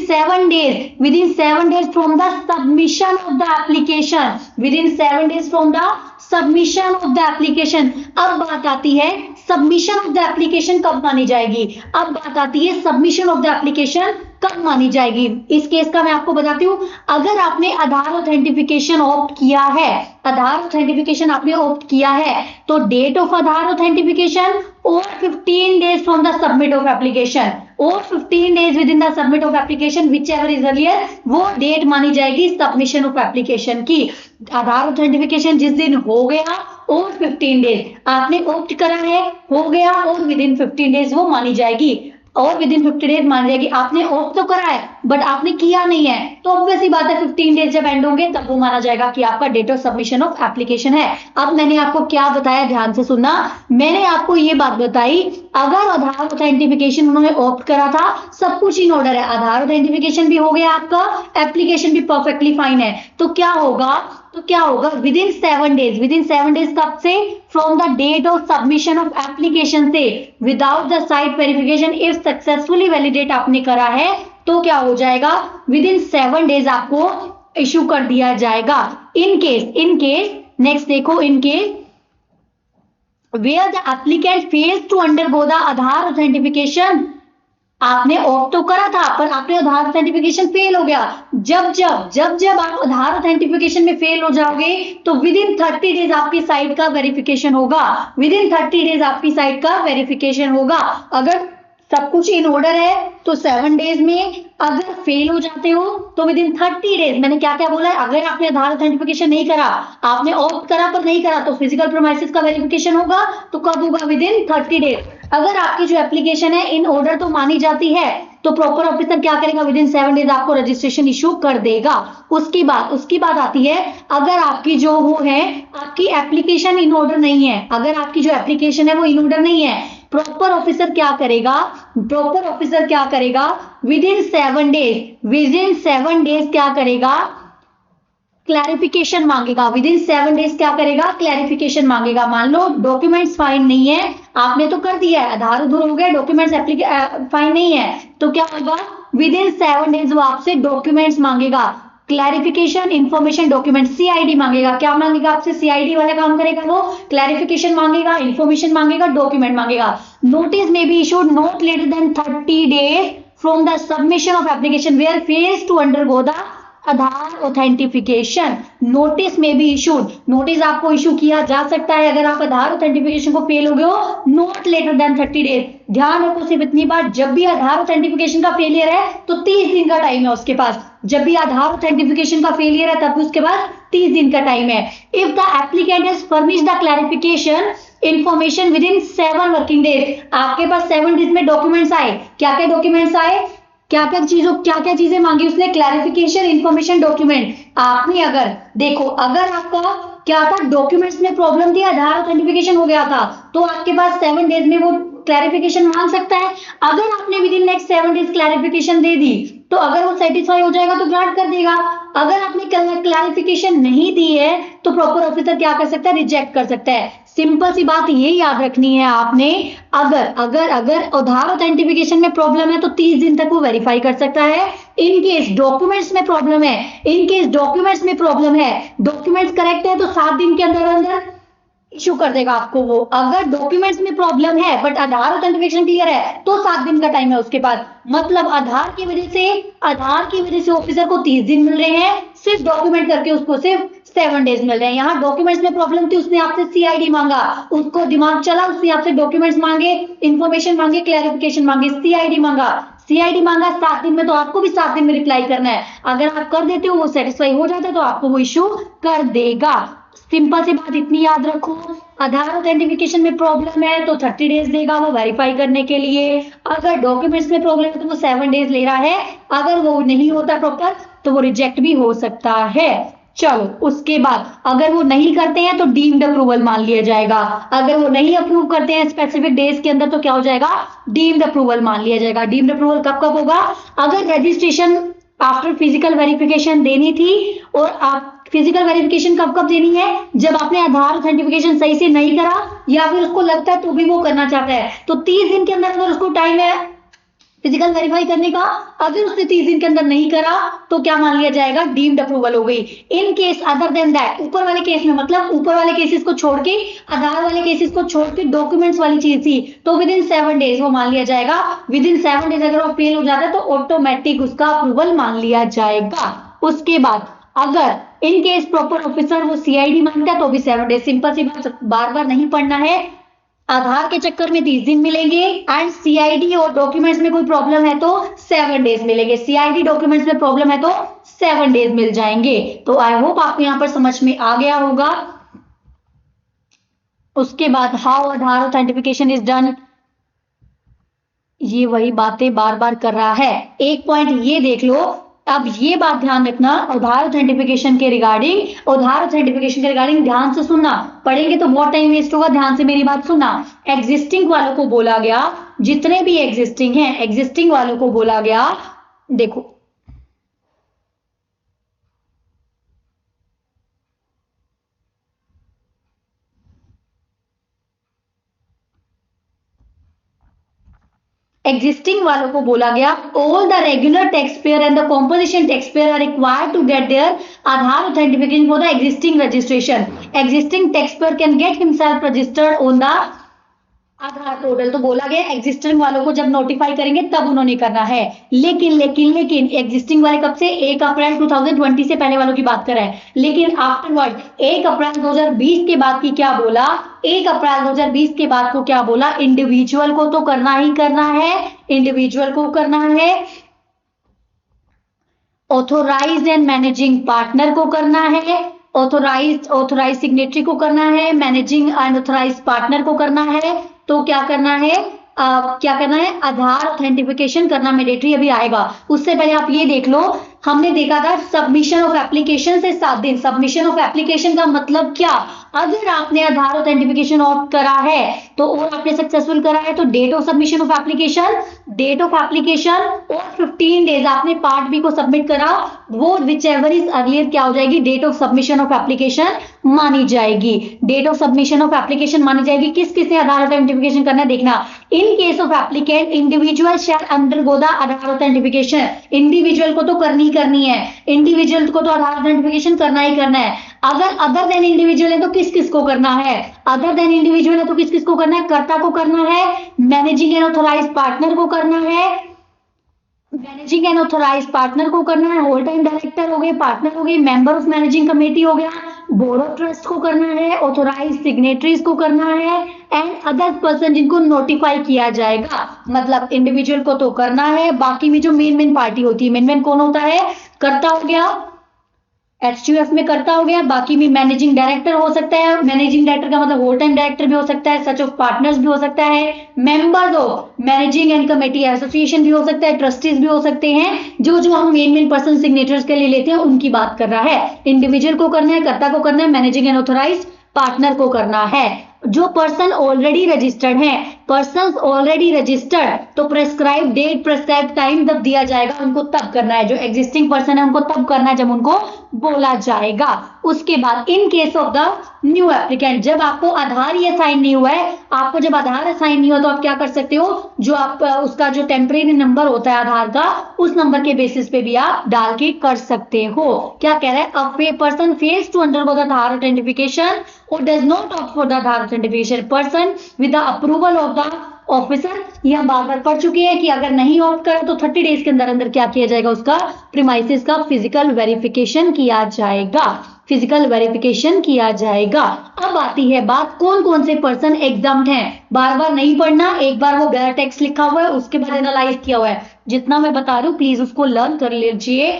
7 days from the submission of the application, within 7 days from the submission of the application। अब बात आती है सबमिशन ऑफ द एप्लीकेशन कब मानी जाएगी, अब बात आती है सबमिशन ऑफ द एप्लीकेशन कब मानी जाएगी। इस केस का मैं आपको बताती हूँ, अगर आपने आधार ऑथेंटिफिकेशन ऑप्ट किया है, आधार ऑथेंटिफिकेशन आपने ऑप्ट किया है, तो डेट ऑफ आधार ऑथेंटिफिकेशन और 15 days from the submit of application, और 15 days within the submit of application which ever is earlier, वो डेट मानी जाएगी सबमिशन ऑफ एप्लीकेशन की। आधार ऑथेंटिफिकेशन जिस दिन हो गया और 15 डेज आपने ऑप्ट करा है, हो गया और विद इन 15 डेज वो मानी जाएगी, और विद इन 50 डेज मान जाएगी। आपने ऑप्ट तो करा है बट आपने किया नहीं है, तो ऑब्वियसली बात है 15 डेज जब एंड होंगे तब वो माना जाएगा कि आपका date of submission of application है। अब मैंने आपको क्या बताया, ध्यान से सुनना, मैंने आपको ये बात बताई, अगर आधार ऑथेंटिफिकेशन उन्होंने ऑप्ट करा था, सब कुछ इन ऑर्डर है, आधार ऑथेंटिफिकेशन भी हो गया आपका, एप्लीकेशन भी परफेक्टली फाइन है, तो क्या होगा with in 7 days, with in 7 days कब से, from the date of submission of application से, without the site verification if successfully validate आपने करा है, तो क्या हो जाएगा, विद इन 7 डेज आपको इश्यू कर दिया जाएगा। इन केस नेक्स्ट देखो, in case where the applicant fails to undergo the Aadhaar authentication, आपने ऑप्ट तो करा था पर आपने आधार ऑथेंटिफिकेशन फेल हो गया। जब आप आधार ऑथेंटिफिकेशन में फेल हो जाओगे तो विद इन 30 डेज आपकी साइट का वेरिफिकेशन होगा, विद इन 30 डेज आपकी साइट का वेरिफिकेशन होगा। अगर सब कुछ इन ऑर्डर है तो 7 डेज में, अगर फेल हो जाते हो तो विद इन 30 डेज, मैंने क्या क्या बोला है, अगर आपने आधार ऑथेंटिफिकेशन नहीं करा, आपने ऑप्ट करा पर नहीं करा, तो फिजिकल प्रीमाइसिस का वेरिफिकेशन होगा, तो कब होगा, विद इन 30 डेज। अगर आपकी जो एप्लीकेशन है इन ऑर्डर तो मानी जाती है, तो प्रॉपर ऑफिसर क्या करेगा, विद इन 7 डेज आपको रजिस्ट्रेशन इशू कर देगा। उसकी बात आती है, अगर आपकी जो वो है, आपकी एप्लीकेशन इन ऑर्डर नहीं है, अगर आपकी जो एप्लीकेशन है वो इन ऑर्डर नहीं है, प्रॉपर ऑफिसर क्या करेगा, विद इन 7 डेज क्या करेगा, क्लैरिफिकेशन मांगेगा विद इन 7 डेज। क्या करेगा? क्लैरिफिकेशन मांगेगा। मान लो डॉक्यूमेंट्स फाइन नहीं है, आपने तो कर दिया है, आधार उधर हो गया, डॉक्यूमेंट्स फाइन नहीं है, तो क्या होगा? विद इन 7 डेज वो आपसे डॉक्यूमेंट्स मांगेगा, क्लैरिफिकेशन, इंफॉर्मेशन, डॉक्यूमेंट, सीआईडी मांगेगा। क्या मांगेगा आपसे? सीआईडी वाला काम करेगा वो, क्लैरिफिकेशन मांगेगा, इंफॉर्मेशन मांगेगा, डॉक्यूमेंट मांगेगा। Notice may be issued not later than 30 days from the submission of application where fails to undergo the Aadhaar authentication. Notice में भी इशूड, नोटिस आपको इशू किया जा सकता है अगर आप आधार ऑथेंटिफिकेशन को फेल हो गए हो, नॉट लेटर देन 30 डेज। ध्यान रखो सिर्फ इतनी बात, जब भी आधार ऑथेंटिफिकेशन का फेलियर है तो 30 दिन का टाइम है उसके पास। जब भी आधार ऑथेंटिफिकेशन का फेलियर है तब उसके पास 30 दिन का टाइम है। If the applicant has furnished the clarification information with in 7 working days, आपके पास 7 डेज में डॉक्यूमेंट्स आए। क्या क्या डॉक्यूमेंट्स आए? क्या क्या चीजें मांगी उसने? Clarification, information, document. आपने अगर देखो, अगर आपका क्या था, डॉक्यूमेंट्स में प्रॉब्लम थी, आधार ऑथेंटिफिकेशन हो गया था, तो आपके पास 7 डेज में वो क्लैरिफिकेशन मांग सकता है। अगर आपने within next 7 days clarification दे दी तो अगर वो सेटिस्फाई हो जाएगा तो ग्रांट कर देगा। अगर आपने क्लैरिफिकेशन नहीं दी है तो प्रॉपर ऑफिसर क्या कर सकता है? रिजेक्ट कर सकता है। सिंपल सी बात ये याद रखनी है आपने, अगर अगर अगर आधार ऑथेंटिफिकेशन में प्रॉब्लम है तो 30 दिन तक वो वेरीफाई कर सकता है। इन केस डॉक्यूमेंट्स में प्रॉब्लम है, इन केस डॉक्यूमेंट्स में प्रॉब्लम है, डॉक्यूमेंट्स करेक्ट है तो 7 दिन के अंदर अंदर इशू कर देगा आपको वो। अगर डॉक्यूमेंट्स में प्रॉब्लम है बट आधार ऑथेंटिफिकेशन क्लियर है तो 7 दिन का टाइम है उसके पास। मतलब आधार की वजह से ऑफिसर को 30 दिन मिल रहे हैं, सिर्फ डॉक्यूमेंट करके उसको सिर्फ 7 डेज मिल रहे हैं। यहाँ डॉक्यूमेंट्स में प्रॉब्लम थी, उसने आपसे सीआईडी मांगा, उसको दिमाग चला, उसने आपसे डॉक्यूमेंट्स मांगे, इंफॉर्मेशन मांगे, क्लैरिफिकेशन मांगे, सीआईडी मांगा 7 दिन में, तो आपको भी 7 दिन में रिप्लाई करना है। अगर आप कर देते हो, वो सेटिस्फाई हो जाता है तो आपको वो इशू कर देगा। सिंपल सी बात इतनी याद रखो, आधार ऑथेंटिफिकेशन में प्रॉब्लम है तो 30 डेज देगा वो वेरीफाई करने के लिए। अगर डॉक्यूमेंट्स में प्रॉब्लम है तो वो 7 डेज ले रहा है। अगर वो नहीं होता प्रॉपर तो वो रिजेक्ट भी हो सकता है। चलो उसके बाद अगर वो नहीं करते हैं तो डीम्ड अप्रूवल मान लिया जाएगा। अगर वो नहीं अप्रूव करते हैं स्पेसिफिक डेज के अंदर तो क्या हो जाएगा? डीम्ड अप्रूवल मान लिया जाएगा। डीम्ड अप्रूवल कब कब होगा? अगर रजिस्ट्रेशन आफ्टर फिजिकल वेरिफिकेशन देनी थी, और आप फिजिकल वेरिफिकेशन कब कब देनी है? जब आपने आधार ऑथेंटिफिकेशन सही से नहीं करा या फिर उसको लगता है तो भी वो करना चाहता है, तो 30 दिन के अंदर अगर उसको टाइम है फिजिकल वेरीफाई करने का, अगर उसने 30 दिन के अंदर नहीं करा तो क्या मान लिया जाएगा? डीम्ड अप्रूवल हो गई। In case other than that, ऊपर वाले केस में, मतलब ऊपर वाले केसेस को छोड़ के, आधार वाले केसेस को छोड़ के डॉक्यूमेंट्स वाली चीज थी तो विद इन 7 डेज वो मान लिया जाएगा। विद इन 7 डेज अगर वो फेल हो जाता है तो ऑटोमेटिक उसका अप्रूवल मान लिया जाएगा। उसके बाद अगर इन केस प्रॉपर ऑफिसर वो सीआईडी मांगता है तो भी 7 डेज। सिंपल सी बात, बार बार नहीं पढ़ना है। आधार के चक्कर में 30 दिन मिलेंगे एंड सीआईडी और डॉक्यूमेंट्स में कोई प्रॉब्लम है तो 7 डेज मिलेंगे। सीआईडी डॉक्यूमेंट्स में प्रॉब्लम है तो 7 डेज मिल जाएंगे। तो आई होप आपको यहां पर समझ में आ गया होगा। उसके बाद how Aadhaar authentication is done, ये वही बातें बार बार कर रहा है। एक पॉइंट ये देख लो, अब ये बात ध्यान रखना, आधार ऑथेंटिफिकेशन के रिगार्डिंग ध्यान से सुनना। पढ़ेंगे तो बहुत टाइम वेस्ट होगा, ध्यान से मेरी बात सुनना। एग्जिस्टिंग वालों को बोला गया, जितने भी एग्जिस्टिंग हैं, एग्जिस्टिंग वालों को बोला गया, देखो एग्जिस्टिंग वालों को बोला गया all the regular tax payer and the composition tax payer are required to get their Aadhaar authentication for the existing registration. Existing tax payer can get himself registered on the Aadhaar portal. तो बोला गया existing वालों को जब notify करेंगे तब उन्होंने करना है। लेकिन एग्जिस्टिंग वाले कब से? 1 अप्रैल 2020 से पहले वालों की बात कर रहे हैं। लेकिन आफ्टरवर्ड 1 अप्रैल 2020 के बाद की क्या बोला? 1 अप्रैल 2020 के बाद को क्या बोला? इंडिविजुअल को तो करना ही करना है, इंडिविजुअल को करना है, ऑथोराइज्ड एंड मैनेजिंग पार्टनर को करना है, ऑथोराइज सिग्नेटरी को करना है, मैनेजिंग एंड ऑथोराइज पार्टनर को करना है। तो क्या करना है? आधार ऑथेंटिफिकेशन करना मैंडेटरी अभी आएगा। उससे पहले आप ये देख लो, हमने देखा था सबमिशन ऑफ एप्लीकेशन से 7 दिन। सबमिशन ऑफ एप्लीकेशन का मतलब क्या? अगर आपने आधार ऑथेंटिफिकेशन ऑप्ट करा है तो और आपने सक्सेसफुल करा है तो date of submission of application और 15 डेज आपने पार्ट बी को सबमिट करा, वो विच एवर इज अर्लियर क्या हो जाएगी, date of submission of application मानी जाएगी। Date of submission of application मानी जाएगी। किस किसने आधार ऑथेंटिफिकेशन करना है देखना। In case of applicant individual shall undergo the Aadhaar authentication. Individual को तो करनी है, इंडिविजुअल को तो आधार ऑथेंटिफिकेशन करना ही करना है। अगर अदर देन इंडिविजुअल है तो किस किस को करना है, अदर देन इंडिविजुअल है तो किस किस को करना है, कर्ता को करना है, मैनेजिंग एंड ऑथोराइज्ड पार्टनर को करना है, मैनेजिंग एंड ऑथोराइज्ड पार्टनर को करना है, होल टाइम डायरेक्टर हो गए, पार्टनर हो गए, मेंबर ऑफ मैनेजिंग कमेटी हो गया, बोर्ड ऑफ ट्रस्ट को करना है, ऑथोराइज्ड सिग्नेटरीज को करना है एंड अदर पर्सन जिनको नोटिफाई किया जाएगा। मतलब इंडिविजुअल को तो करना है, बाकी में जो मेन पार्टी होती है, मेन कौन होता है, कर्ता हो गया, एचयूएफ में कर्ता हो गया, बाकी में मैनेजिंग डायरेक्टर हो सकता है, मैनेजिंग डायरेक्टर का मतलब होल टाइम डायरेक्टर भी हो सकता है, सच ऑफ पार्टनर्स भी हो सकता है, members of managing and committee association भी हो सकता है, ट्रस्टीज भी हो सकते हैं। जो जो हम मेन पर्सन सिग्नेचर्स के लिए लेते हैं उनकी बात कर रहा है। इंडिविजुअल को करना है, कर्ता को करना है, मैनेजिंग एंड ऑथोराइज्ड पार्टनर को करना है। जो पर्सन ऑलरेडी रजिस्टर्ड है, पर्सन ऑलरेडी रजिस्टर्ड, तो प्रेस्क्राइब डेट प्रेस्क्राइब टाइम जब दिया जाएगा उनको तब करना है। जो एग्जिस्टिंग पर्सन है उनको तब करना है जब उनको बोला जाएगा। उसके बाद इन case of the new applicant, जब आपको आधार ही असाइन नहीं हुआ है, आपको जब आधार असाइन नहीं हुआ तो आप क्या कर सकते हो, जो आप उसका जो टेम्परेरी नंबर होता है आधार का, उस नंबर के बेसिस पे भी आप डाल के कर सकते हो। क्या कह रहा है, a person fails to undergo the Aadhaar authentication और does not opt for the Aadhaar authentication person with the approval of the officer. ये हम बार बार पढ़ चुके हैं कि अगर नहीं ऑप्ट करा तो 30 डेज के अंदर अंदर क्या किया जाएगा, उसका प्रीमाइसेस का फिजिकल वेरिफिकेशन किया जाएगा, फिजिकल वेरिफिकेशन किया जाएगा। अब आती है बात कौन कौन से पर्सन एग्जाम्प्ट हैं। बार बार नहीं पढ़ना, एक बार वो गैर टेक्स्ट लिखा हुआ है उसके बाद एनालाइज किया हुआ है, जितना मैं बता रही हूं प्लीज उसको लर्न कर लीजिए।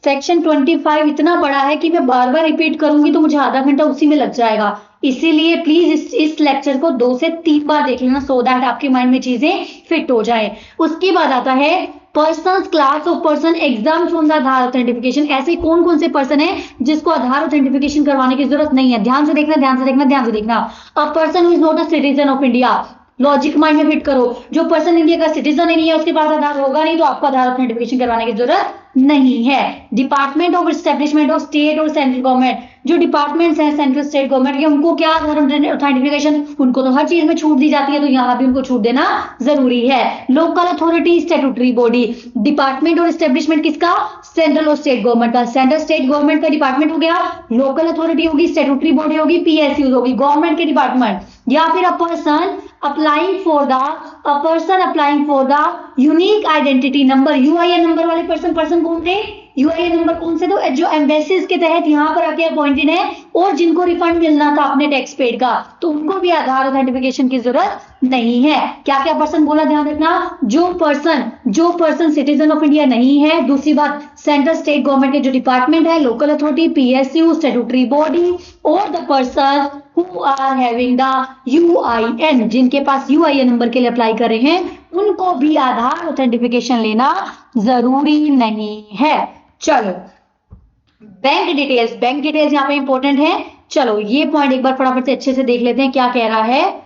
सेक्शन 25 इतना बड़ा है कि मैं बार बार रिपीट करूंगी तो मुझे आधा घंटा उसी में लग जाएगा, इसीलिए प्लीज इस लेक्चर को 2 से 3 बार देख लेना सो दैट आपके माइंड में चीजें फिट हो जाए। उसके बाद आता है person, class of person exempt from the Aadhaar authentication. ऐसे कौन कौन से पर्सन है जिसको आधार ऑथेंटिफिकेशन करवाने की जरूरत नहीं है। ध्यान से देखना, ध्यान से देखना, ध्यान से देखना। A person is not a citizen of India, logic mind में फिट करो। जो पर्सन इंडिया का सिटीजन ही नहीं है उसके पास आधार होगा नहीं, तो आपको आधार ऑथेंटिफिकेशन करवाने की जरूरत नहीं है। Department of establishment of state और सेंट्रल गवर्नमेंट, जो डिपार्टमेंट्स हैं सेंट्रल स्टेट गवर्नमेंट के, उनको क्या आधार ऑथेंटिफिकेशन, उनको तो हर चीज में छूट दी जाती है, तो यहाँ भी उनको छूट देना जरूरी है। Local authority, statutory body, department और एस्टेब्लिशमेंट किसका, सेंट्रल और स्टेट गवर्नमेंट का। सेंट्रल स्टेट गवर्नमेंट का डिपार्टमेंट हो गया, लोकल अथॉरिटी होगी, स्टैट्यूटरी बॉडी होगी, पीएसयू होगी, गवर्नमेंट के डिपार्टमेंट। या फिर a person applying for the unique identity number, UIN number वाले पर्सन कौन थे, यूआईएन नंबर कौन से, तो जो एम्बेसीज के तहत यहाँ पर आके अपॉइंटेड है और जिनको रिफंड मिलना था अपने टैक्स पेड का, तो उनको भी आधार ऑथेंटिफिकेशन की जरूरत नहीं है। क्या क्या पर्सन बोला, ध्यान रखना। जो पर्सन सिटीजन ऑफ इंडिया नहीं है, दूसरी बात सेंट्रल स्टेट गवर्नमेंट के जो डिपार्टमेंट है, local authority, PSU, statutory body, और the person who are having the UIN, जिनके पास यूआईएन नंबर के लिए अप्लाई कर रहे हैं, उनको भी आधार ऑथेंटिफिकेशन लेना जरूरी नहीं है। चलो बैंक डिटेल्स यहाँ पे इंपॉर्टेंट है। चलो ये पॉइंट एक बार फटाफट से अच्छे से देख लेते हैं क्या कह रहा है।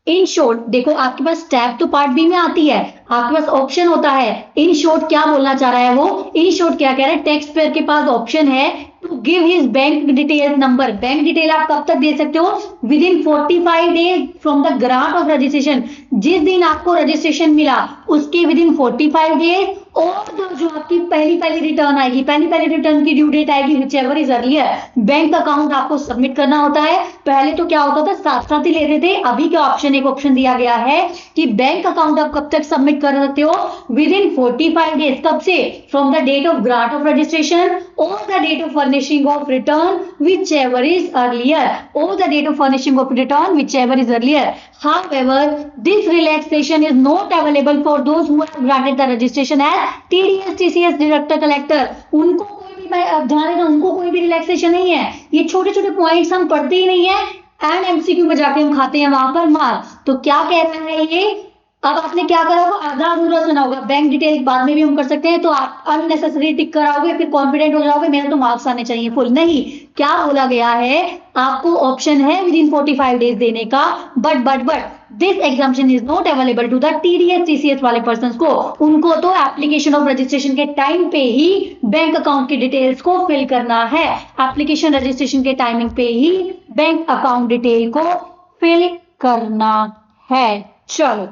इन शॉर्ट देखो, आपके पास टैब तो पार्ट बी में आती है, आपके पास ऑप्शन होता है। इन शॉर्ट क्या बोलना चाह रहा है वो, इन शॉर्ट क्या कह रहा है, टैक्स पेयर के पास ऑप्शन है to give his bank detail number. Bank detail आप कब तक दे सकते हो, within 45 days from the grant of registration. जिस दिन आपको रजिस्ट्रेशन मिला उसके विद इन 45 डेज, और जो आपकी पहली रिटर्न आएगी, पहली रिटर्न की ड्यू डेट आएगी whichever is earlier, bank account आपको सबमिट करना होता है। पहले तो क्या होता था, साथ साथ ही लेते थे, अभी क्या ऑप्शन, एक ऑप्शन दिया गया है कि बैंक अकाउंट आप कब तक सबमिट कर सकते हो, विद इन 45 डेज। कब से, from the date of grant of registration or the date of furnishing of return whichever is earlier, or the date of furnishing of return whichever is earlier. However, this relaxation is not available for those who have granted the registration as TDS, TCS, director, collector. उनको कोई भी, ध्यान रखना, उनको कोई भी relaxation नहीं है। ये छोटे छोटे पॉइंट्स हम पढ़ते ही नहीं है, एंड एमसीक्यू में जाके हम खाते हैं वहां पर मार। तो क्या कह रहा है ये, अब आपने क्या करा होगा, आधा अधूरा सुना होगा, बैंक डिटेल बाद में भी हम कर सकते हैं, तो आप अननेसेसरी टिक कराओगे, फिर कॉन्फिडेंट हो जाओगे मेरे तो मार्क्स आने चाहिए फुल, नहीं। क्या बोला गया है, आपको ऑप्शन है विद इन 45 डेज देने का, but this exemption is not available to the TDS TCS वाले पर्सन को। उनको तो एप्लीकेशन ऑफ रजिस्ट्रेशन के टाइम पे ही बैंक अकाउंट की डिटेल्स को फिल करना है, एप्लीकेशन रजिस्ट्रेशन के टाइमिंग पे ही बैंक अकाउंट डिटेल को फिल करना है। चलो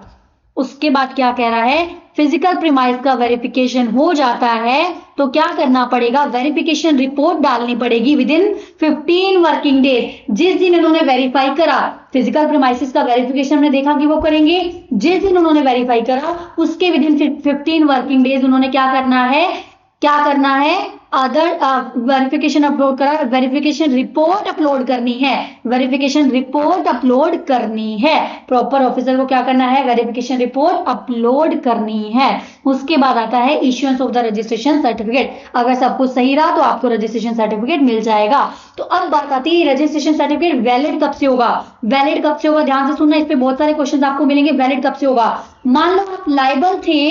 उसके बाद क्या कह रहा है, फिजिकल प्रीमाइस का वेरिफिकेशन हो जाता है तो क्या करना पड़ेगा, वेरिफिकेशन रिपोर्ट डालनी पड़ेगी विद इन 15 वर्किंग डेज। जिस दिन उन्होंने वेरीफाई करा, फिजिकल प्रीमाइसिस का वेरिफिकेशन हमने देखा कि वो करेंगे, जिस दिन उन्होंने वेरीफाई करा उसके विद इन 15 वर्किंग डेज उन्होंने क्या करना है, अदर वेरिफिकेशन अपलोड करा, वेरिफिकेशन रिपोर्ट अपलोड करनी है, वेरिफिकेशन रिपोर्ट अपलोड करनी है, प्रॉपर ऑफिसर को क्या करना है, वेरिफिकेशन रिपोर्ट अपलोड करनी है। उसके बाद आता है issuance of the registration certificate, अगर सब कुछ सही रहा तो आपको रजिस्ट्रेशन सर्टिफिकेट मिल जाएगा। तो अब बात आती है रजिस्ट्रेशन सर्टिफिकेट वैलिड कब से होगा, वैलिड कब से होगा, ध्यान से सुनना, इस पे बहुत सारे क्वेश्चन आपको मिलेंगे, वैलिड कब से होगा। मान लो आप लायबल थे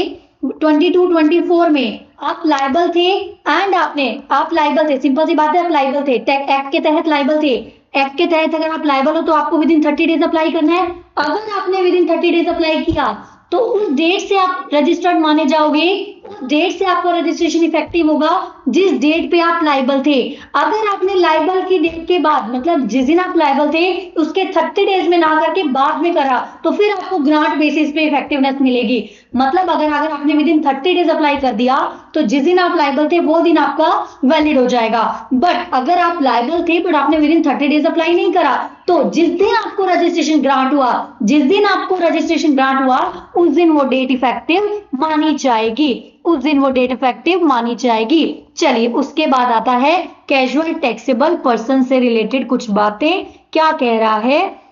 22-24 में, आप लायबल थे एंड आप लायबल थे, सिंपल सी बात है, आप लायबल थे, एक्ट के तहत लायबल थे, एक्ट के तहत अगर आप लायबल हो तो आपको विद इन 30 डेज अप्लाई करना है। अगर आपने विद इन 30 डेज अप्लाई किया तो उस डेट से आप रजिस्टर्ड माने जाओगे, उस डेट से आपका रजिस्ट्रेशन इफेक्टिव होगा जिस डेट पे आप लायबल थे। अगर आपने लायबल की डेट के बाद, मतलब जिस दिन आप लायबल थे उसके 30 डेज में ना करके बाद में करा तो फिर आपको ग्रांट बेसिस पे इफेक्टिवनेस मिलेगी। मतलब अगर आपने विद इन 30 डेज अप्लाई कर दिया तो जिस दिन आप लायबल थे वो दिन आपका वैलिड हो जाएगा। बट अगर आप लायबल थे बट आपने विद इन 30 डेज अप्लाई नहीं करा तो जिस दिन आपको रजिस्ट्रेशन ग्रांट हुआ, जिस दिन आपको रजिस्ट्रेशन ग्रांट हुआ उस दिन वो डेट इफेक्टिव मानी जाएगी, उस दिन वो डेट इफेक्टिव मानी जाएगी। चलिए उसके बाद आता है कैजुअल टैक्सेबल पर्सन से रिलेटेड कुछ बातें, क्या कह रहा है,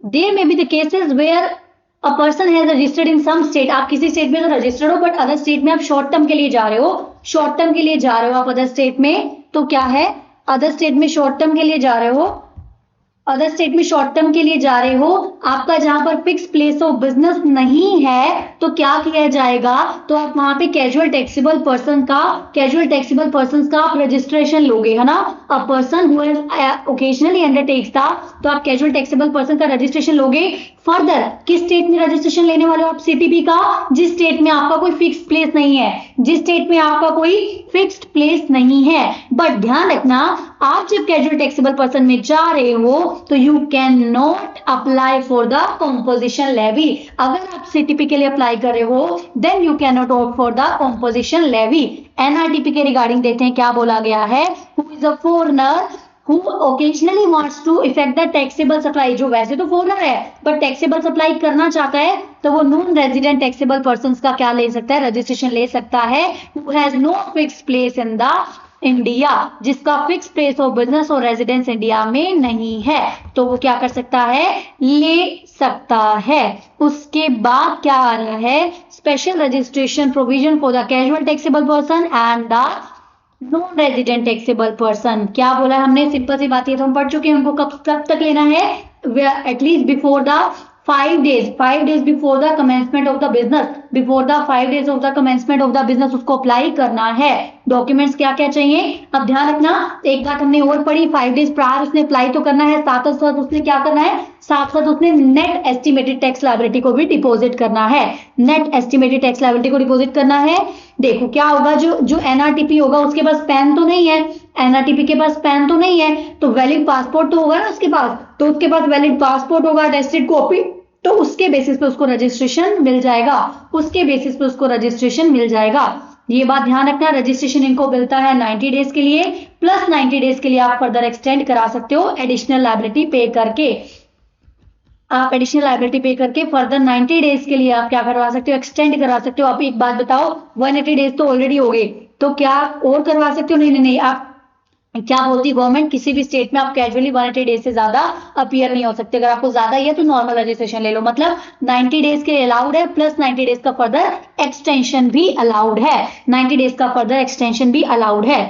there may be the cases where a person has registered in some state, आप किसी स्टेट में तो रजिस्टर्ड हो बट अदर स्टेट में आप शॉर्ट टर्म के लिए जा रहे हो, शॉर्ट टर्म के लिए जा रहे हो आप अदर स्टेट में, तो क्या है, अदर स्टेट में शॉर्ट टर्म के लिए जा रहे हो, अदर स्टेट में शॉर्ट टर्म के लिए जा रहे हो, आपका जहां पर फिक्स प्लेस ऑफ बिजनेस नहीं है तो क्या किया जाएगा, तो आप वहां पे कैजुअल टैक्सेबल पर्सन का आप रजिस्ट्रेशन लोगे, है ना। अ पर्सन हु ओकेजनली अंडरटेक्स था, तो आप कैजुअल टैक्सेबल पर्सन का रजिस्ट्रेशन लोगे। फर्दर किस स्टेट में रजिस्ट्रेशन लेने वाले हो आप, सीटीपी का, जिस स्टेट में आपका कोई फिक्स प्लेस नहीं है, जिस स्टेट में आपका कोई फिक्स्ड प्लेस नहीं है। बट ध्यान रखना, आप जब कैजुअल टैक्सेबल पर्सन में जा रहे हो तो you can not apply for the composition levy. अगर आप सीटीपी के लिए अप्लाई कर रहे हो then you can not opt for the composition levy. NRTP के रिगार्डिंग देखते हैं क्या बोला गया है, who is a foreigner who occasionally wants to effect the taxable supply, जो वैसे तो फॉरेनर है बट टैक्सेबल सप्लाई करना चाहता है तो वो नॉन रेजिडेंट टैक्सेबल पर्संस का क्या ले सकता है, रजिस्ट्रेशन ले सकता है। who has no fixed place in the India, जिसका फिक्स प्लेस ऑफ बिजनेस और रेजिडेंस इंडिया में नहीं है, तो वो क्या कर सकता है, ले सकता है। उसके बाद क्या आ रहा है, special registration provision for the casual taxable person and the non resident taxable person. क्या बोला हमने, सिंपल सी बात है तो हम पढ़ चुके हैं, उनको कब तक लेना है, at least before the 5 days before the commencement of the business, before the 5 days of the commencement of the business उसको अप्लाई करना है। डॉक्यूमेंट्स क्या क्या चाहिए, अब ध्यान रखना, एक बात हमने और पढ़ी, 5 days प्रायर उसने अप्लाई तो करना है, साथ साथ उसने क्या करना है, साथ साथ उसने नेट एस्टिमेटेड टैक्स लायबिलिटी को भी डिपॉजिट करना है, नेट एस्टिमेटेड टैक्स लायबिलिटी को डिपॉजिट करना है। देखो क्या होगा, जो एनआरटीपी होगा उसके पास पैन तो नहीं है, एनआरटीपी के पास पैन तो नहीं है तो वैलिड पासपोर्ट तो होगा ना उसके पास, तो उसके पास वैलिड पासपोर्ट होगा, अटेस्टेड कॉपी, तो उसके बेसिस पे उसको रजिस्ट्रेशन मिल जाएगा, उसके बेसिस पे उसको रजिस्ट्रेशन मिल जाएगा। ये बात ध्यान रखना, रजिस्ट्रेशन इनको मिलता है 90 डेज के लिए, प्लस 90 डेज के लिए आप फर्दर एक्सटेंड करा सकते हो एडिशनल लायबिलिटी पे करके, आप एडिशनल लायबिलिटी पे करके फर्दर 90 डेज के लिए आप क्या करवा सकते हो, एक्सटेंड करा सकते हो। आप एक बात बताओ, 180 डेज तो ऑलरेडी हो गए तो क्या और करवा सकते हो, नहीं, आप क्या बोलती है गवर्नमेंट, किसी भी स्टेट में आप कैजुअली 180 डेज से ज्यादा अपीयर नहीं हो सकते। अगर आपको ज्यादा ही है तो नॉर्मल रजिस्ट्रेशन ले लो, मतलब 90 डेज के अलाउड है, प्लस 90 डेज का फर्दर एक्सटेंशन भी अलाउड है, 90 डेज का फर्दर एक्सटेंशन भी अलाउड है।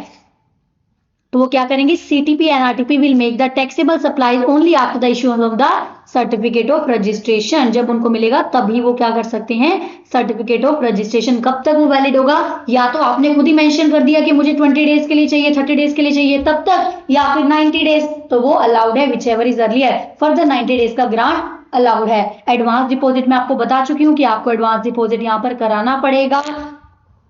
तो वो क्या करेंगे, CTP NRTP will make the taxable supplies only after the issuance of the certificate of registration. जब उनको मिलेगा तभी वो क्या कर सकते हैं, सर्टिफिकेट ऑफ रजिस्ट्रेशन। कब तक वो वैलिड होगा, या तो आपने खुद ही मेंशन कर दिया कि मुझे 20 डेज के लिए चाहिए, 30 डेज के लिए चाहिए तब तक, या फिर 90 डेज, तो वो अलाउड है, which ever is earlier. Further 90 days का ग्रांट अलाउड है। एडवांस डिपॉजिट में आपको बता चुकी हूँ कि आपको एडवांस डिपॉजिट यहाँ पर कराना पड़ेगा।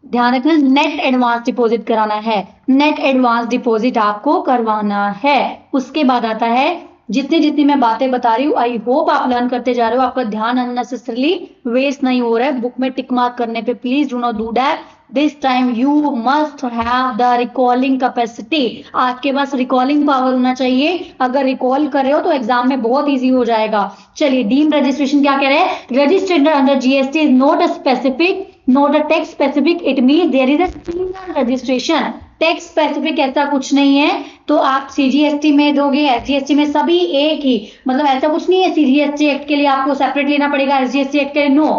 ध्यान रखना, नेट एडवांस डिपॉजिट कराना है, नेट एडवांस डिपॉजिट आपको करवाना है। उसके बाद आता है, जितनी जितनी मैं बातें बता रही हूँ आई होप आप लर्न करते जा रहे हो, आपका ध्यान अननेसेसरली वेस्ट नहीं हो रहा है बुक में टिक मार्क करने पे। Please do not do that. This time you must have the recalling capacity. आपके पास रिकॉलिंग पावर होना चाहिए। अगर रिकॉल कर रहे हो तो एग्जाम में बहुत इजी हो जाएगा। चलिए, डीम्ड रजिस्ट्रेशन क्या कह रहे हैं, registration under GST is not a specific not a tax specific, it mean there is a single registration. Tax specific ऐसा कुछ नहीं है, तो आप सीजीएसटी में दोगे, एसजीएसटी में, सभी एक ही, मतलब ऐसा कुछ नहीं है सीजीएसटी एक्ट के लिए आपको सेपरेट लेना पड़ेगा, एसजीएसटी एक्ट के लिए नो,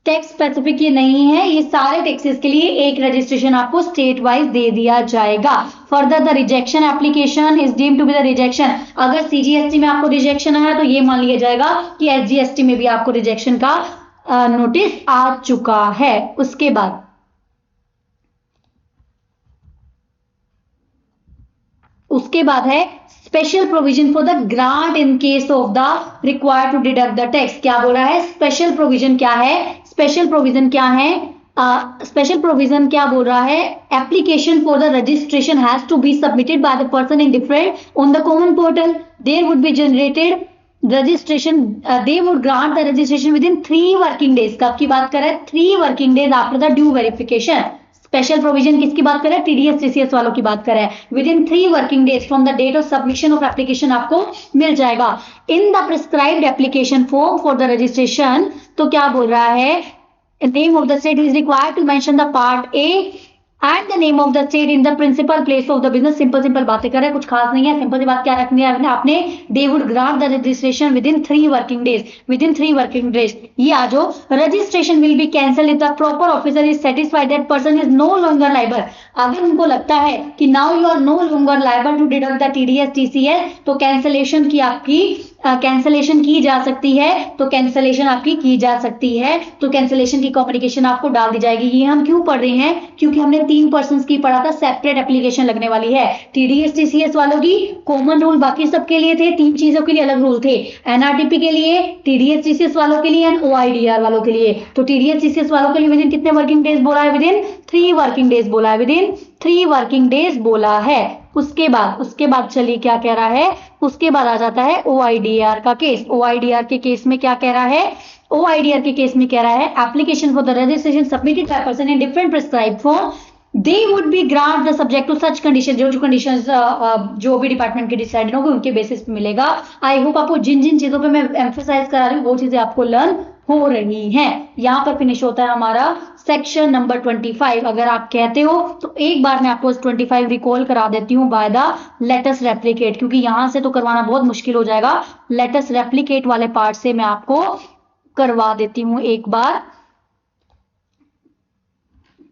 टैक्स स्पेसिफिक ये नहीं है। ये सारे टैक्सेस के लिए एक रजिस्ट्रेशन आपको स्टेट वाइज दे दिया जाएगा। Further the rejection application is deemed to be the rejection. अगर सीजीएसटी में आपको रिजेक्शन आया तो ये मान लिया जाएगा कि एसजीएसटी में भी आपको रिजेक्शन का नोटिस आ चुका है। उसके बाद है special provision for the grant in case of the required to deduct the tax. क्या बोला है, स्पेशल प्रोविजन क्या है, स्पेशल प्रोविजन क्या है, स्पेशल प्रोविजन क्या बोल रहा है, application for the registration has to be submitted by the person in different on the common portal, there would be generated registration, they would grant the registration within 3 working days. कब की बात कर रहे हैं, 3 working days after the due verification. Special provision किसकी बात कर रहे हैं, टीडीएस टीसीएस वालों की बात कर रहे हैं। Within 3 working days from the date of submission of application आपको मिल जाएगा। In the prescribed application form for the registration, तो क्या बोल रहा है, name of the state is required to mention the part A and the name of the state in the principal place of the business. Simple बातें कर रहे हैं, कुछ खास नहीं है। सिंपल सी बात क्या रखनी है आपने, they would grant the registration within 3 working days, within 3 working days. ये आ जाओ, registration will be cancel if the proper officer is satisfied that person is no longer liable. अगर उनको लगता है कि now you are no longer liable to deduct the TDS TCS, तो cancellation की आपकी कैंसलेशन की जा सकती है, तो कैंसलेशन आपकी की जा सकती है, तो कैंसलेशन की कम्युनिकेशन आपको डाल दी जाएगी। ये हम क्यों पढ़ रहे हैं, क्योंकि हमने 3 पर्सन की पढ़ा था, सेपरेट एप्लीकेशन लगने वाली है। टीडीएस टीसीएस वालों की कॉमन रूल बाकी सबके लिए थे, 3 चीजों के लिए अलग रूल थे, एनआरटीपी के लिए, टीडीएस टीसीएस वालों के लिए एंड ओआईडीआर वालों के लिए। तो टीडीएस टीसीएस वालों के लिए विद इन कितने वर्किंग डेज बोला है, विद इन 3 वर्किंग डेज बोला है, विद इन 3 वर्किंग डेज बोला है। उसके बाद चलिए क्या कह रहा है, उसके बाद आ जाता है ओआईडीआर का केस। ओआईडीआर के केस में क्या कह रहा है, ओआईडीआर के केस में कह रहा है, application for the registration submitted by person in different prescribed form, they would be grant the subject to such condition. जो कंडीशंस जो भी डिपार्टमेंट के डिसाइड होंगे उनके बेसिस पे मिलेगा। आई होप आपको जिन जिन चीजों पे मैं एम्फेसाइज करा रही हूँ वो चीजें आपको लर्न हो रही हैं। यहाँ पर फिनिश होता है हमारा सेक्शन नंबर 25। अगर आप कहते हो तो एक बार मैं आपको 25 रिकॉल करा देती हूँ बाय द लेटेस्ट रेप्लिकेट, क्योंकि यहां से तो करवाना बहुत मुश्किल हो जाएगा। लेटेस्ट रेप्लिकेट वाले पार्ट से मैं आपको करवा देती हूँ एक बार।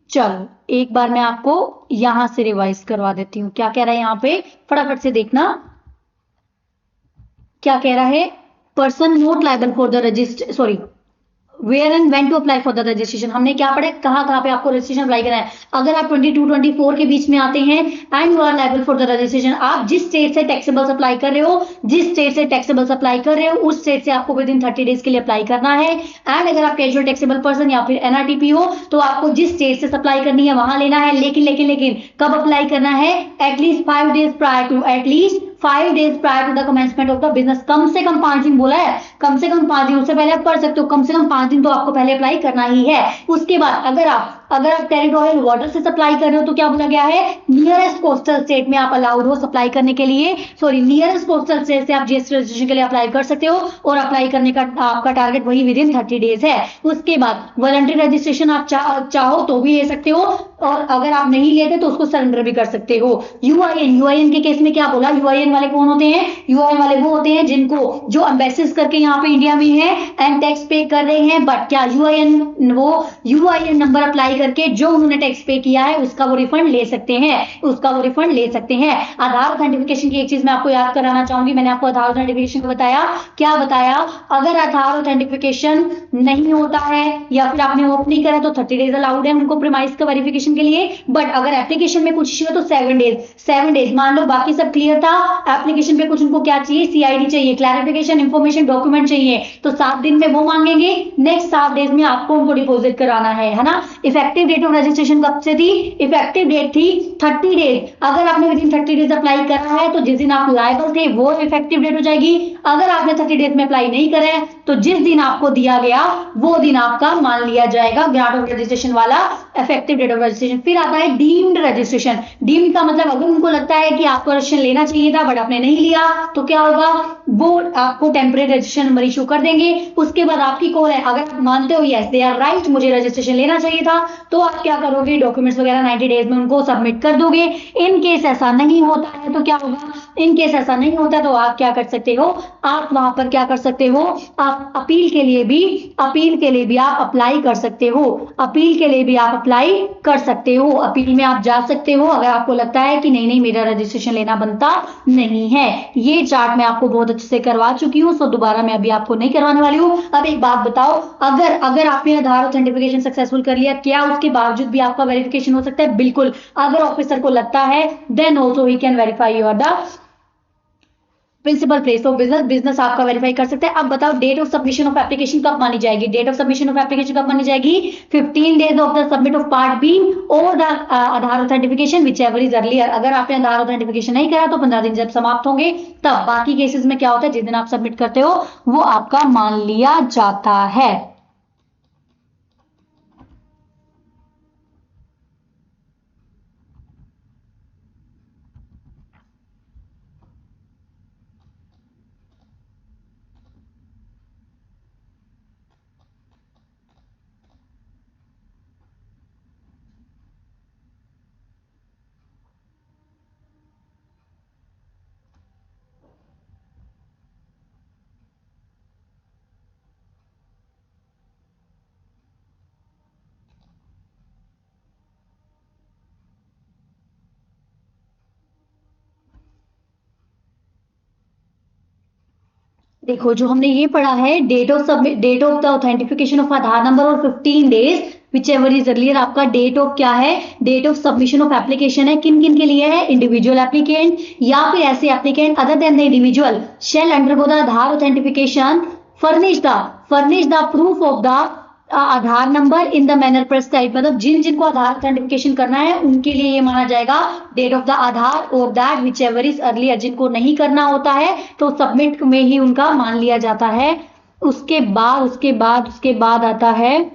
चलो एक बार मैं आपको यहां से रिवाइज करवा देती हूँ। क्या कह रहा है यहाँ पे, फटाफट से देखना क्या कह रहा है, person not liable for the register, sorry, where and when to apply for the registration. हमने क्या पढ़ा, कहाँ पे आपको रजिस्ट्रेशन अप्लाई करना है। अगर आप 22-24 के बीच में आते हैं and you are liable for the registration, आप जिस स्टेट से टैक्सेबल अप्लाई कर रहे हो, जिस स्टेट से टैक्सेबल अप्लाई कर रहे हो उस स्टेट से आपको विद इन 30 डेज के लिए अप्लाई करना है। एंड अगर आप कैजुअल टैक्सेबल पर्सन या फिर एनआरटीपी हो तो आपको जिस स्टेट से अप्लाई करनी है वहां लेना है। लेकिन कब अप्लाई करना है, at least 5 days prior to, at least 5 days prior to the commencement of the business। कम से कम 5 दिन बोला है, कम से कम 5 दिन, उससे पहले आप कर सकते हो, कम से कम 5 दिन तो आपको पहले अप्लाई करना ही है। उसके बाद अगर आप टेरिटोरियल वाटर से सप्लाई कर रहे हो तो क्या बोला गया है, नियरेस्ट कोस्टल स्टेट में आप अलाउड हो सप्लाई करने के लिए, सॉरी नियरेस्ट कोस्टल स्टेट से आप जीएसटी रजिस्ट्रेशन के लिए अप्लाई कर सकते हो, और अप्लाई करने का आपका टारगेट वही विद इन 30 डेज है। उसके बाद वॉलंटरी रजिस्ट्रेशन आप चाहो तो भी ले सकते हो, और अगर आप नहीं लेते तो उसको सरेंडर भी कर सकते हो। यूआईएन के केस में क्या बोला, यूआईएन वाले कौन होते हैं, यूआईएन वाले वो होते हैं जिनको जो एम्बेसीज करके यहाँ पे इंडिया में है एंड टैक्स पे कर रहे हैं, बट क्या यूआईएन नंबर अप्लाई करके जो उन्होंने टैक्स पे किया है उसका वो रिफंड ले सकते हैं, उसका वो रिफंड ले सकते हैं। आधार ऑथेंटिफिकेशन की एक चीज मैं आपको याद कराना चाहूंगी, मैंने आपको आधार ऑथेंटिफिकेशन को बताया, क्या बताया, अगर आधार ऑथेंटिफिकेशन नहीं होता है या फिर आपने ओपन नहीं करा तो 30 डेज अलाउड है उनको प्रीमाइस का वेरिफिकेशन के लिए, बट अगर एप्लीकेशन में कुछ इश्यू है तो 7 डेज। मान लो बाकी सब क्लियर था, एप्लीकेशन पे कुछ उनको क्या चाहिए, सीआईडी चाहिए, क्लैरिफिकेशन इंफॉर्मेशन डॉक्यूमेंट चाहिए, तो 7 दिन में वो मांगेंगे, नेक्स्ट 7 डेज में आपको उनको डिपॉजिट कराना है ना। इफेक्टिव डेट ऑफ रजिस्ट्रेशन कब से थी, इफेक्टिव डेट थी 30 डेज। अगर आपने विद इन 30 डेज अप्लाई करा है तो जिस दिन आप लायबल थे वो इफेक्टिव डेट हो जाएगी। अगर आपने 30 डेज में अप्लाई नहीं करा है तो जिस दिन आपको दिया गया वो दिन आपका मान लिया जाएगा ग्रांट ऑफ रजिस्ट्रेशन वाला इफेक्टिव डेट ऑफ रजिस्ट्रेशन। फिर आता है डीम्ड रजिस्ट्रेशन। डीम्ड का मतलब अगर उनको लगता है कि आपको रजिस्ट्रेशन लेना चाहिए था बट आपने नहीं लिया तो क्या होगा, वो आपको टेम्परेरी रजिस्ट्रेशन नंबर इशू कर देंगे। उसके बाद आपकी कॉल है, अगर आप मानते हो यस दे आर राइट मुझे रजिस्ट्रेशन लेना चाहिए था, तो आप क्या करोगे, डॉक्यूमेंट्स वगैरह 90 डेज में उनको सबमिट कर दोगे। इन केस ऐसा नहीं होता है तो क्या होगा, इन केस ऐसा नहीं होता तो आप क्या कर सकते हो, आप वहां पर क्या कर सकते हो, आप अपील के लिए भी आप अप्लाई कर सकते हो, अपील के लिए भी आप अप्लाई कर सकते हो। अपील में आप जा सकते हो अगर आपको लगता है कि नहीं मेरा रजिस्ट्रेशन लेना बनता नहीं है। ये चार्ट मैं आपको बहुत अच्छे से करवा चुकी हूँ, सो दोबारा मैं अभी आपको नहीं करवाने वाली हूँ। अब एक बात बताओ, अगर आपने आधार ऑथेंटिफिकेशन सक्सेसफुल कर लिया, क्या उसके बावजूद भी आपका वेरिफिकेशन हो सकता है? बिल्कुल, अगर ऑफिसर को लगता है then also he can verify your the principal place of business आपका वेरीफाई कर सकते हैं। अब बताओ date of submission of application कब मानी जाएगी, date of submission of application कब मानी जाएगी, 15 days of the submit of part B और the Aadhaar authentication whichever is earlier. अगर आपने आधार ऑथेंटिफिकेशन नहीं करा तो 15 दिन जब समाप्त होंगे तब। बाकी केसेस में क्या होता है, जिस दिन आप सबमिट करते हो वो आपका मान लिया जाता है। देखो जो हमने ये पढ़ा है, date of the authentication of Aadhaar number और 15 days whichever is earlier, आपका डेट ऑफ क्या है, date of submission of application है। किन किन के लिए है, इंडिविजुअल एप्लीकेंट या फिर ऐसे applicant other than the individual shall undergo the Aadhaar authentication furnish the proof of the Aadhaar number in the manner prescribe. मतलब जिनको आधार ऑथेंटिफिकेशन करना है उनके लिए ये माना जाएगा डेट ऑफ द आधार और that which ever is earlier. जिनको नहीं करना होता है तो सबमिट में ही उनका मान लिया जाता है। उसके बाद आता है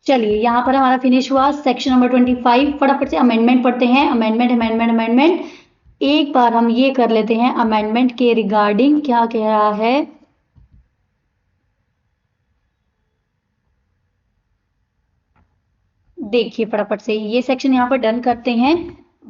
चलिए यहां पर हमारा फिनिश हुआ सेक्शन नंबर 25। फटाफट से अमेंडमेंट पढ़ते हैं। अमेंडमेंट एक बार हम ये कर लेते हैं, अमेंडमेंट के रिगार्डिंग क्या कह रहा है। देखिए फटाफट से ये सेक्शन यहाँ पर डन करते हैं,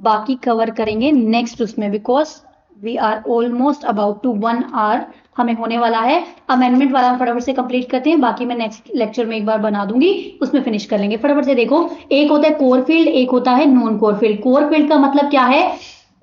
बाकी कवर करेंगे नेक्स्ट उसमें, because we are almost about to 1 hour हमें होने वाला है। अमेंडमेंट वाला हम फटाफट से कंप्लीट करते हैं, बाकी मैं नेक्स्ट लेक्चर में एक बार बना दूंगी, उसमें फिनिश कर लेंगे। फटाफट से देखो, एक होता है कोर फील्ड, एक होता है non core field. Core field का मतलब क्या है,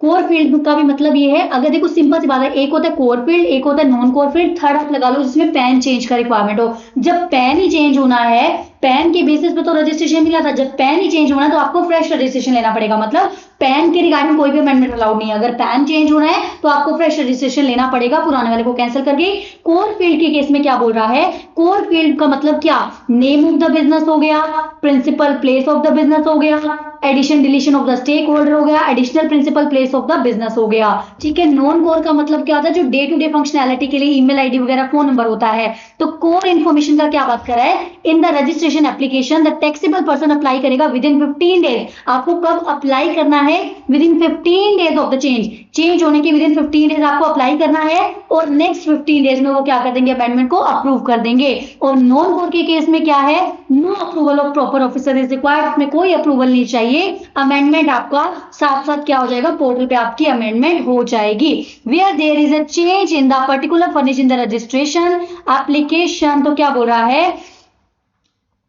कोर फील्ड का भी मतलब ये है, अगर देखो सिंपल सी बात है, एक होता है कोर फील्ड, एक होता है नॉन कोर फील्ड, थर्ड आप लगा लो जिसमें पैन चेंज का रिक्वायरमेंट हो। जब पैन ही चेंज होना है पैन के बेसिस पे तो रजिस्ट्रेशन मिला था, जब पैन ही चेंज होना है तो आपको फ्रेश रजिस्ट्रेशन लेना पड़ेगा, मतलब पैन के रिगार्डिंग कोई भी अमेंडमेंट अलाउड नहीं है। अगर पैन चेंज होना है तो आपको फ्रेश रजिस्ट्रेशन लेना पड़ेगा, पुराने वाले को कैंसिल करके। कोर फील्ड के केस में क्या बोल रहा है, कोर फील्ड का मतलब क्या, नेम ऑफ द बिजनेस हो गया, principal place of the business हो गया, addition deletion of the stake holder हो गया, additional principal place of the business हो गया, ठीक है। नॉन कोर का मतलब क्या होता है, जो डे टू डे फंक्शनैलिटी के लिए ईमेल आईडी वगैरह फोन नंबर होता है। तो कोर इन्फॉर्मेशन का क्या बात कर रहा है, इन the registration application the taxable person apply करेगा विद इन 15 डेज। आपको कब अप्लाई करना है, within 15 days of the change होने के विद इन 15 डेज आपको अप्लाई करना है, और नेक्स्ट 15 डेज में वो क्या कर देंगे, अमेंडमेंट को अप्रूव कर देंगे। और नॉन कोर के केस में क्या है, no approval of proper officer is required, में कोई अप्रूवल नहीं चाहिए, अमेंडमेंट आपका साथ साथ क्या हो जाएगा, पोर्टल पे आपकी अमेंडमेंट हो जाएगी। Where there is a change in the particular furnish in the registration application, तो क्या बोल रहा है,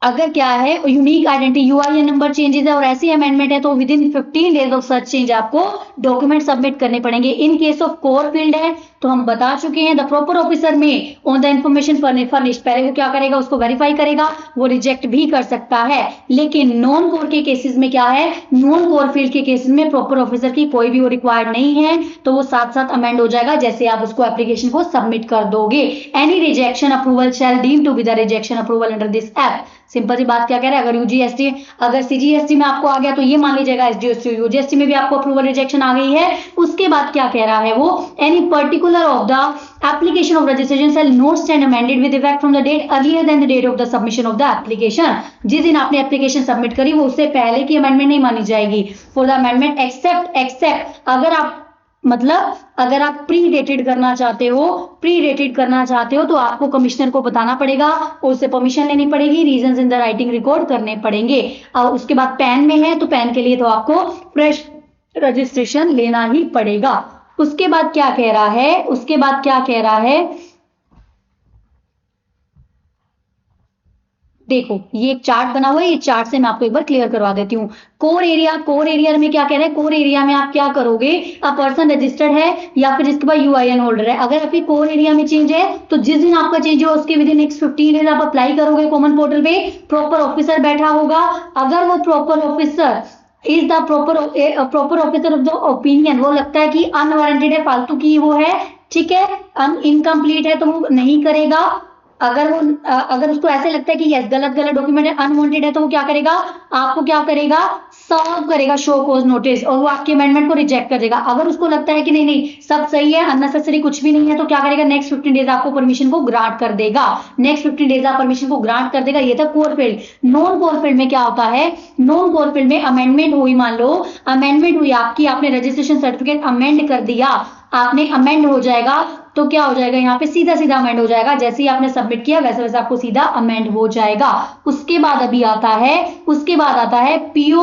अगर क्या है unique identity UIN number changes है और ऐसी अमेंडमेंट है तो within 15 days of such change आपको डॉक्यूमेंट सबमिट करने पड़ेंगे। In case of core field है तो हम बता चुके हैं, द प्रॉपर ऑफिसर में ऑन द इंफॉर्मेशन फर्निश, पहले वो क्या करेगा, उसको वेरीफाई करेगा, वो रिजेक्ट भी कर सकता है। लेकिन नॉन कोर के केसेस में क्या है, नॉन कोर फील्ड के केसेस में प्रॉपर ऑफिसर की कोई भी वो रिक्वायर्ड नहीं है, तो वो साथ साथ अमेंड हो जाएगा जैसे आप उसको एप्लीकेशन को सबमिट कर दोगे। Any rejection approval shall deem to be the rejection approval under this act. Simple सी बात क्या कह रहा है, अगर यूजीएसटी अगर सीजीएसटी में आपको आ गया तो ये मान लीजिएगा एसडीएसटी यूजीएसटी में भी आपको अप्रूवल रिजेक्शन आ गई है। उसके बाद क्या कह रहा है वो, any particular of the application of registration shall not stand amended with effect from the date earlier than the date of the submission of the application। जिस दिन आपने एप्लीकेशन सबमिट करी वो उससे पहले की अमेंडमेंट नहीं मानी जाएगी। फॉर द अमेंडमेंट एक्सेप्ट अगर आप मतलब अगर आप प्री डेटेड करना चाहते हो तो आपको कमिश्नर को बताना पड़ेगा, उससे परमिशन लेनी पड़ेगी, reasons in the writing record करने पड़ेंगे। और उसके बाद पैन में है तो पैन के लिए तो आपको फ्रेश रजिस्ट्रेशन लेना ही पड़ेगा। उसके बाद क्या कह रहा है, देखो ये एक चार्ट बना हुआ है, ये चार्ट से मैं आपको एक बार क्लियर करवा देती हूँ। कोर एरिया में क्या कह रहा है, कोर एरिया में आप क्या करोगे, अ पर्सन रजिस्टर्ड है या फिर जिसके पास यूआईएन होल्डर है, अगर आपकी कोर एरिया में चेंज है तो जिस दिन आपका चेंज हो उसके विद इन नेक्स्ट 15 डेज आप अप्लाई करोगे कॉमन पोर्टल पे, प्रॉपर ऑफिसर बैठा होगा। अगर वो proper officer is the proper officer of the opinion, वो लगता है कि अनवारंटेड है, फालतू की वो है, ठीक है, इनकम्प्लीट है तो वो नहीं करेगा। अगर उसको ऐसे लगता है कि यस गलत डॉक्यूमेंट है, अनवांटेड है, तो वो क्या करेगा, आपको क्या करेगा, सर्व करेगा शो कॉज नोटिस और वो आपके अमेंडमेंट को रिजेक्ट कर देगा। अगर उसको लगता है कि नहीं सब सही है, अननेसेसरी कुछ भी नहीं है, तो क्या करेगा, नेक्स्ट 15 डेज आपको परमिशन को ग्रांट कर देगा, ये था core field. Non core field में क्या होता है, नॉन कोर फील्ड में अमेंडमेंट हुई, मान लो अमेंडमेंट हुई आपकी, आपने रजिस्ट्रेशन सर्टिफिकेट अमेंड कर दिया, आपने अमेंड हो जाएगा तो क्या हो जाएगा, यहाँ पे सीधा अमेंड हो जाएगा, जैसे ही आपने सबमिट किया वैसे वैसे आपको सीधा अमेंड हो जाएगा। उसके बाद आता है पीओ।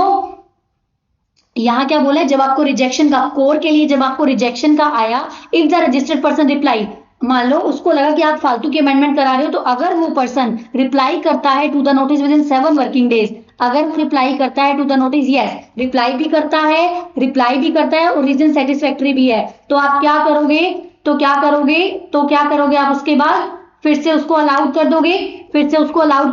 यहाँ क्या बोला है, जब आपको रिजेक्शन का, कोर के लिए जब आपको रिजेक्शन का आया, if the registered person reply, मान लो उसको लगा कि आप फालतू की अमेंडमेंट करा रहे हो, तो अगर वो पर्सन रिप्लाई करता है to the notice with in 7 working days, अगर वो रिप्लाई करता है to the notice, yes reply भी करता है और रीजन सेटिस्फैक्टरी भी है, तो आप क्या करोगे आप उसके बाद फिर से उसको अलाउड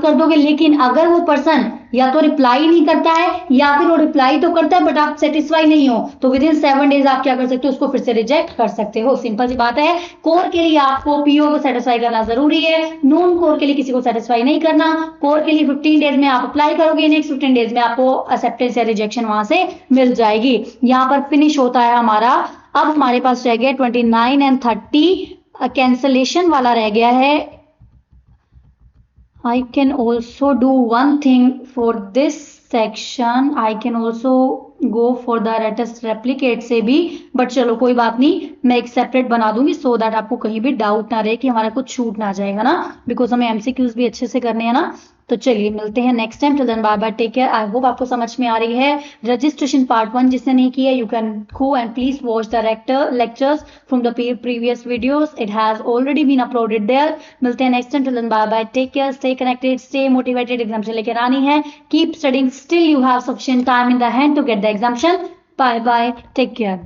कर दोगे। लेकिन अगर वो पर्सन या तो रिप्लाई नहीं करता है या फिर वो रिप्लाई तो करता है बट आप सेटिस्फाई नहीं हो, तो विद इन 7 डेज आप क्या कर सकते हो, उसको फिर से रिजेक्ट कर सकते हो। सिंपल सी बात है। कोर के लिए आपको पीओ को सेटिस्फाई करना जरूरी है, नॉन कोर के लिए किसी को सेटिस्फाई नहीं करना। कोर के लिए 15 डेज में आप अप्लाई करोगे, नेक्स्ट 15 डेज में आपको एक्सेप्टेंस या रिजेक्शन वहां से मिल जाएगी। यहाँ पर फिनिश होता है हमारा। अब हमारे पास रह गया 29 एंड 30, कैंसलेशन वाला रह गया है। I can also do one thing for this section, I can also go for the latest replicate से भी, बट चलो कोई बात नहीं, मैं एक सेपरेट बना दूंगी सो दैट आपको कहीं भी डाउट ना रहे कि हमारा कुछ छूट ना जाएगा ना, बिकॉज हमें एमसीक्यूज भी अच्छे से करने हैं ना। तो चलिए मिलते हैं next time, till then bye bye, take care. I hope आपको समझ में आ रही है। रजिस्ट्रेशन पार्ट 1 जिसने नहीं किया, you can go and please watch the lectures from the previous videos, it has already been uploaded there. मिलते हैं next time, till then bye bye, take care, stay connected, stay motivated. Exemption लेकर आनी है, keep studying, still you have sufficient time in the hand to get the exemption. Bye bye, take care.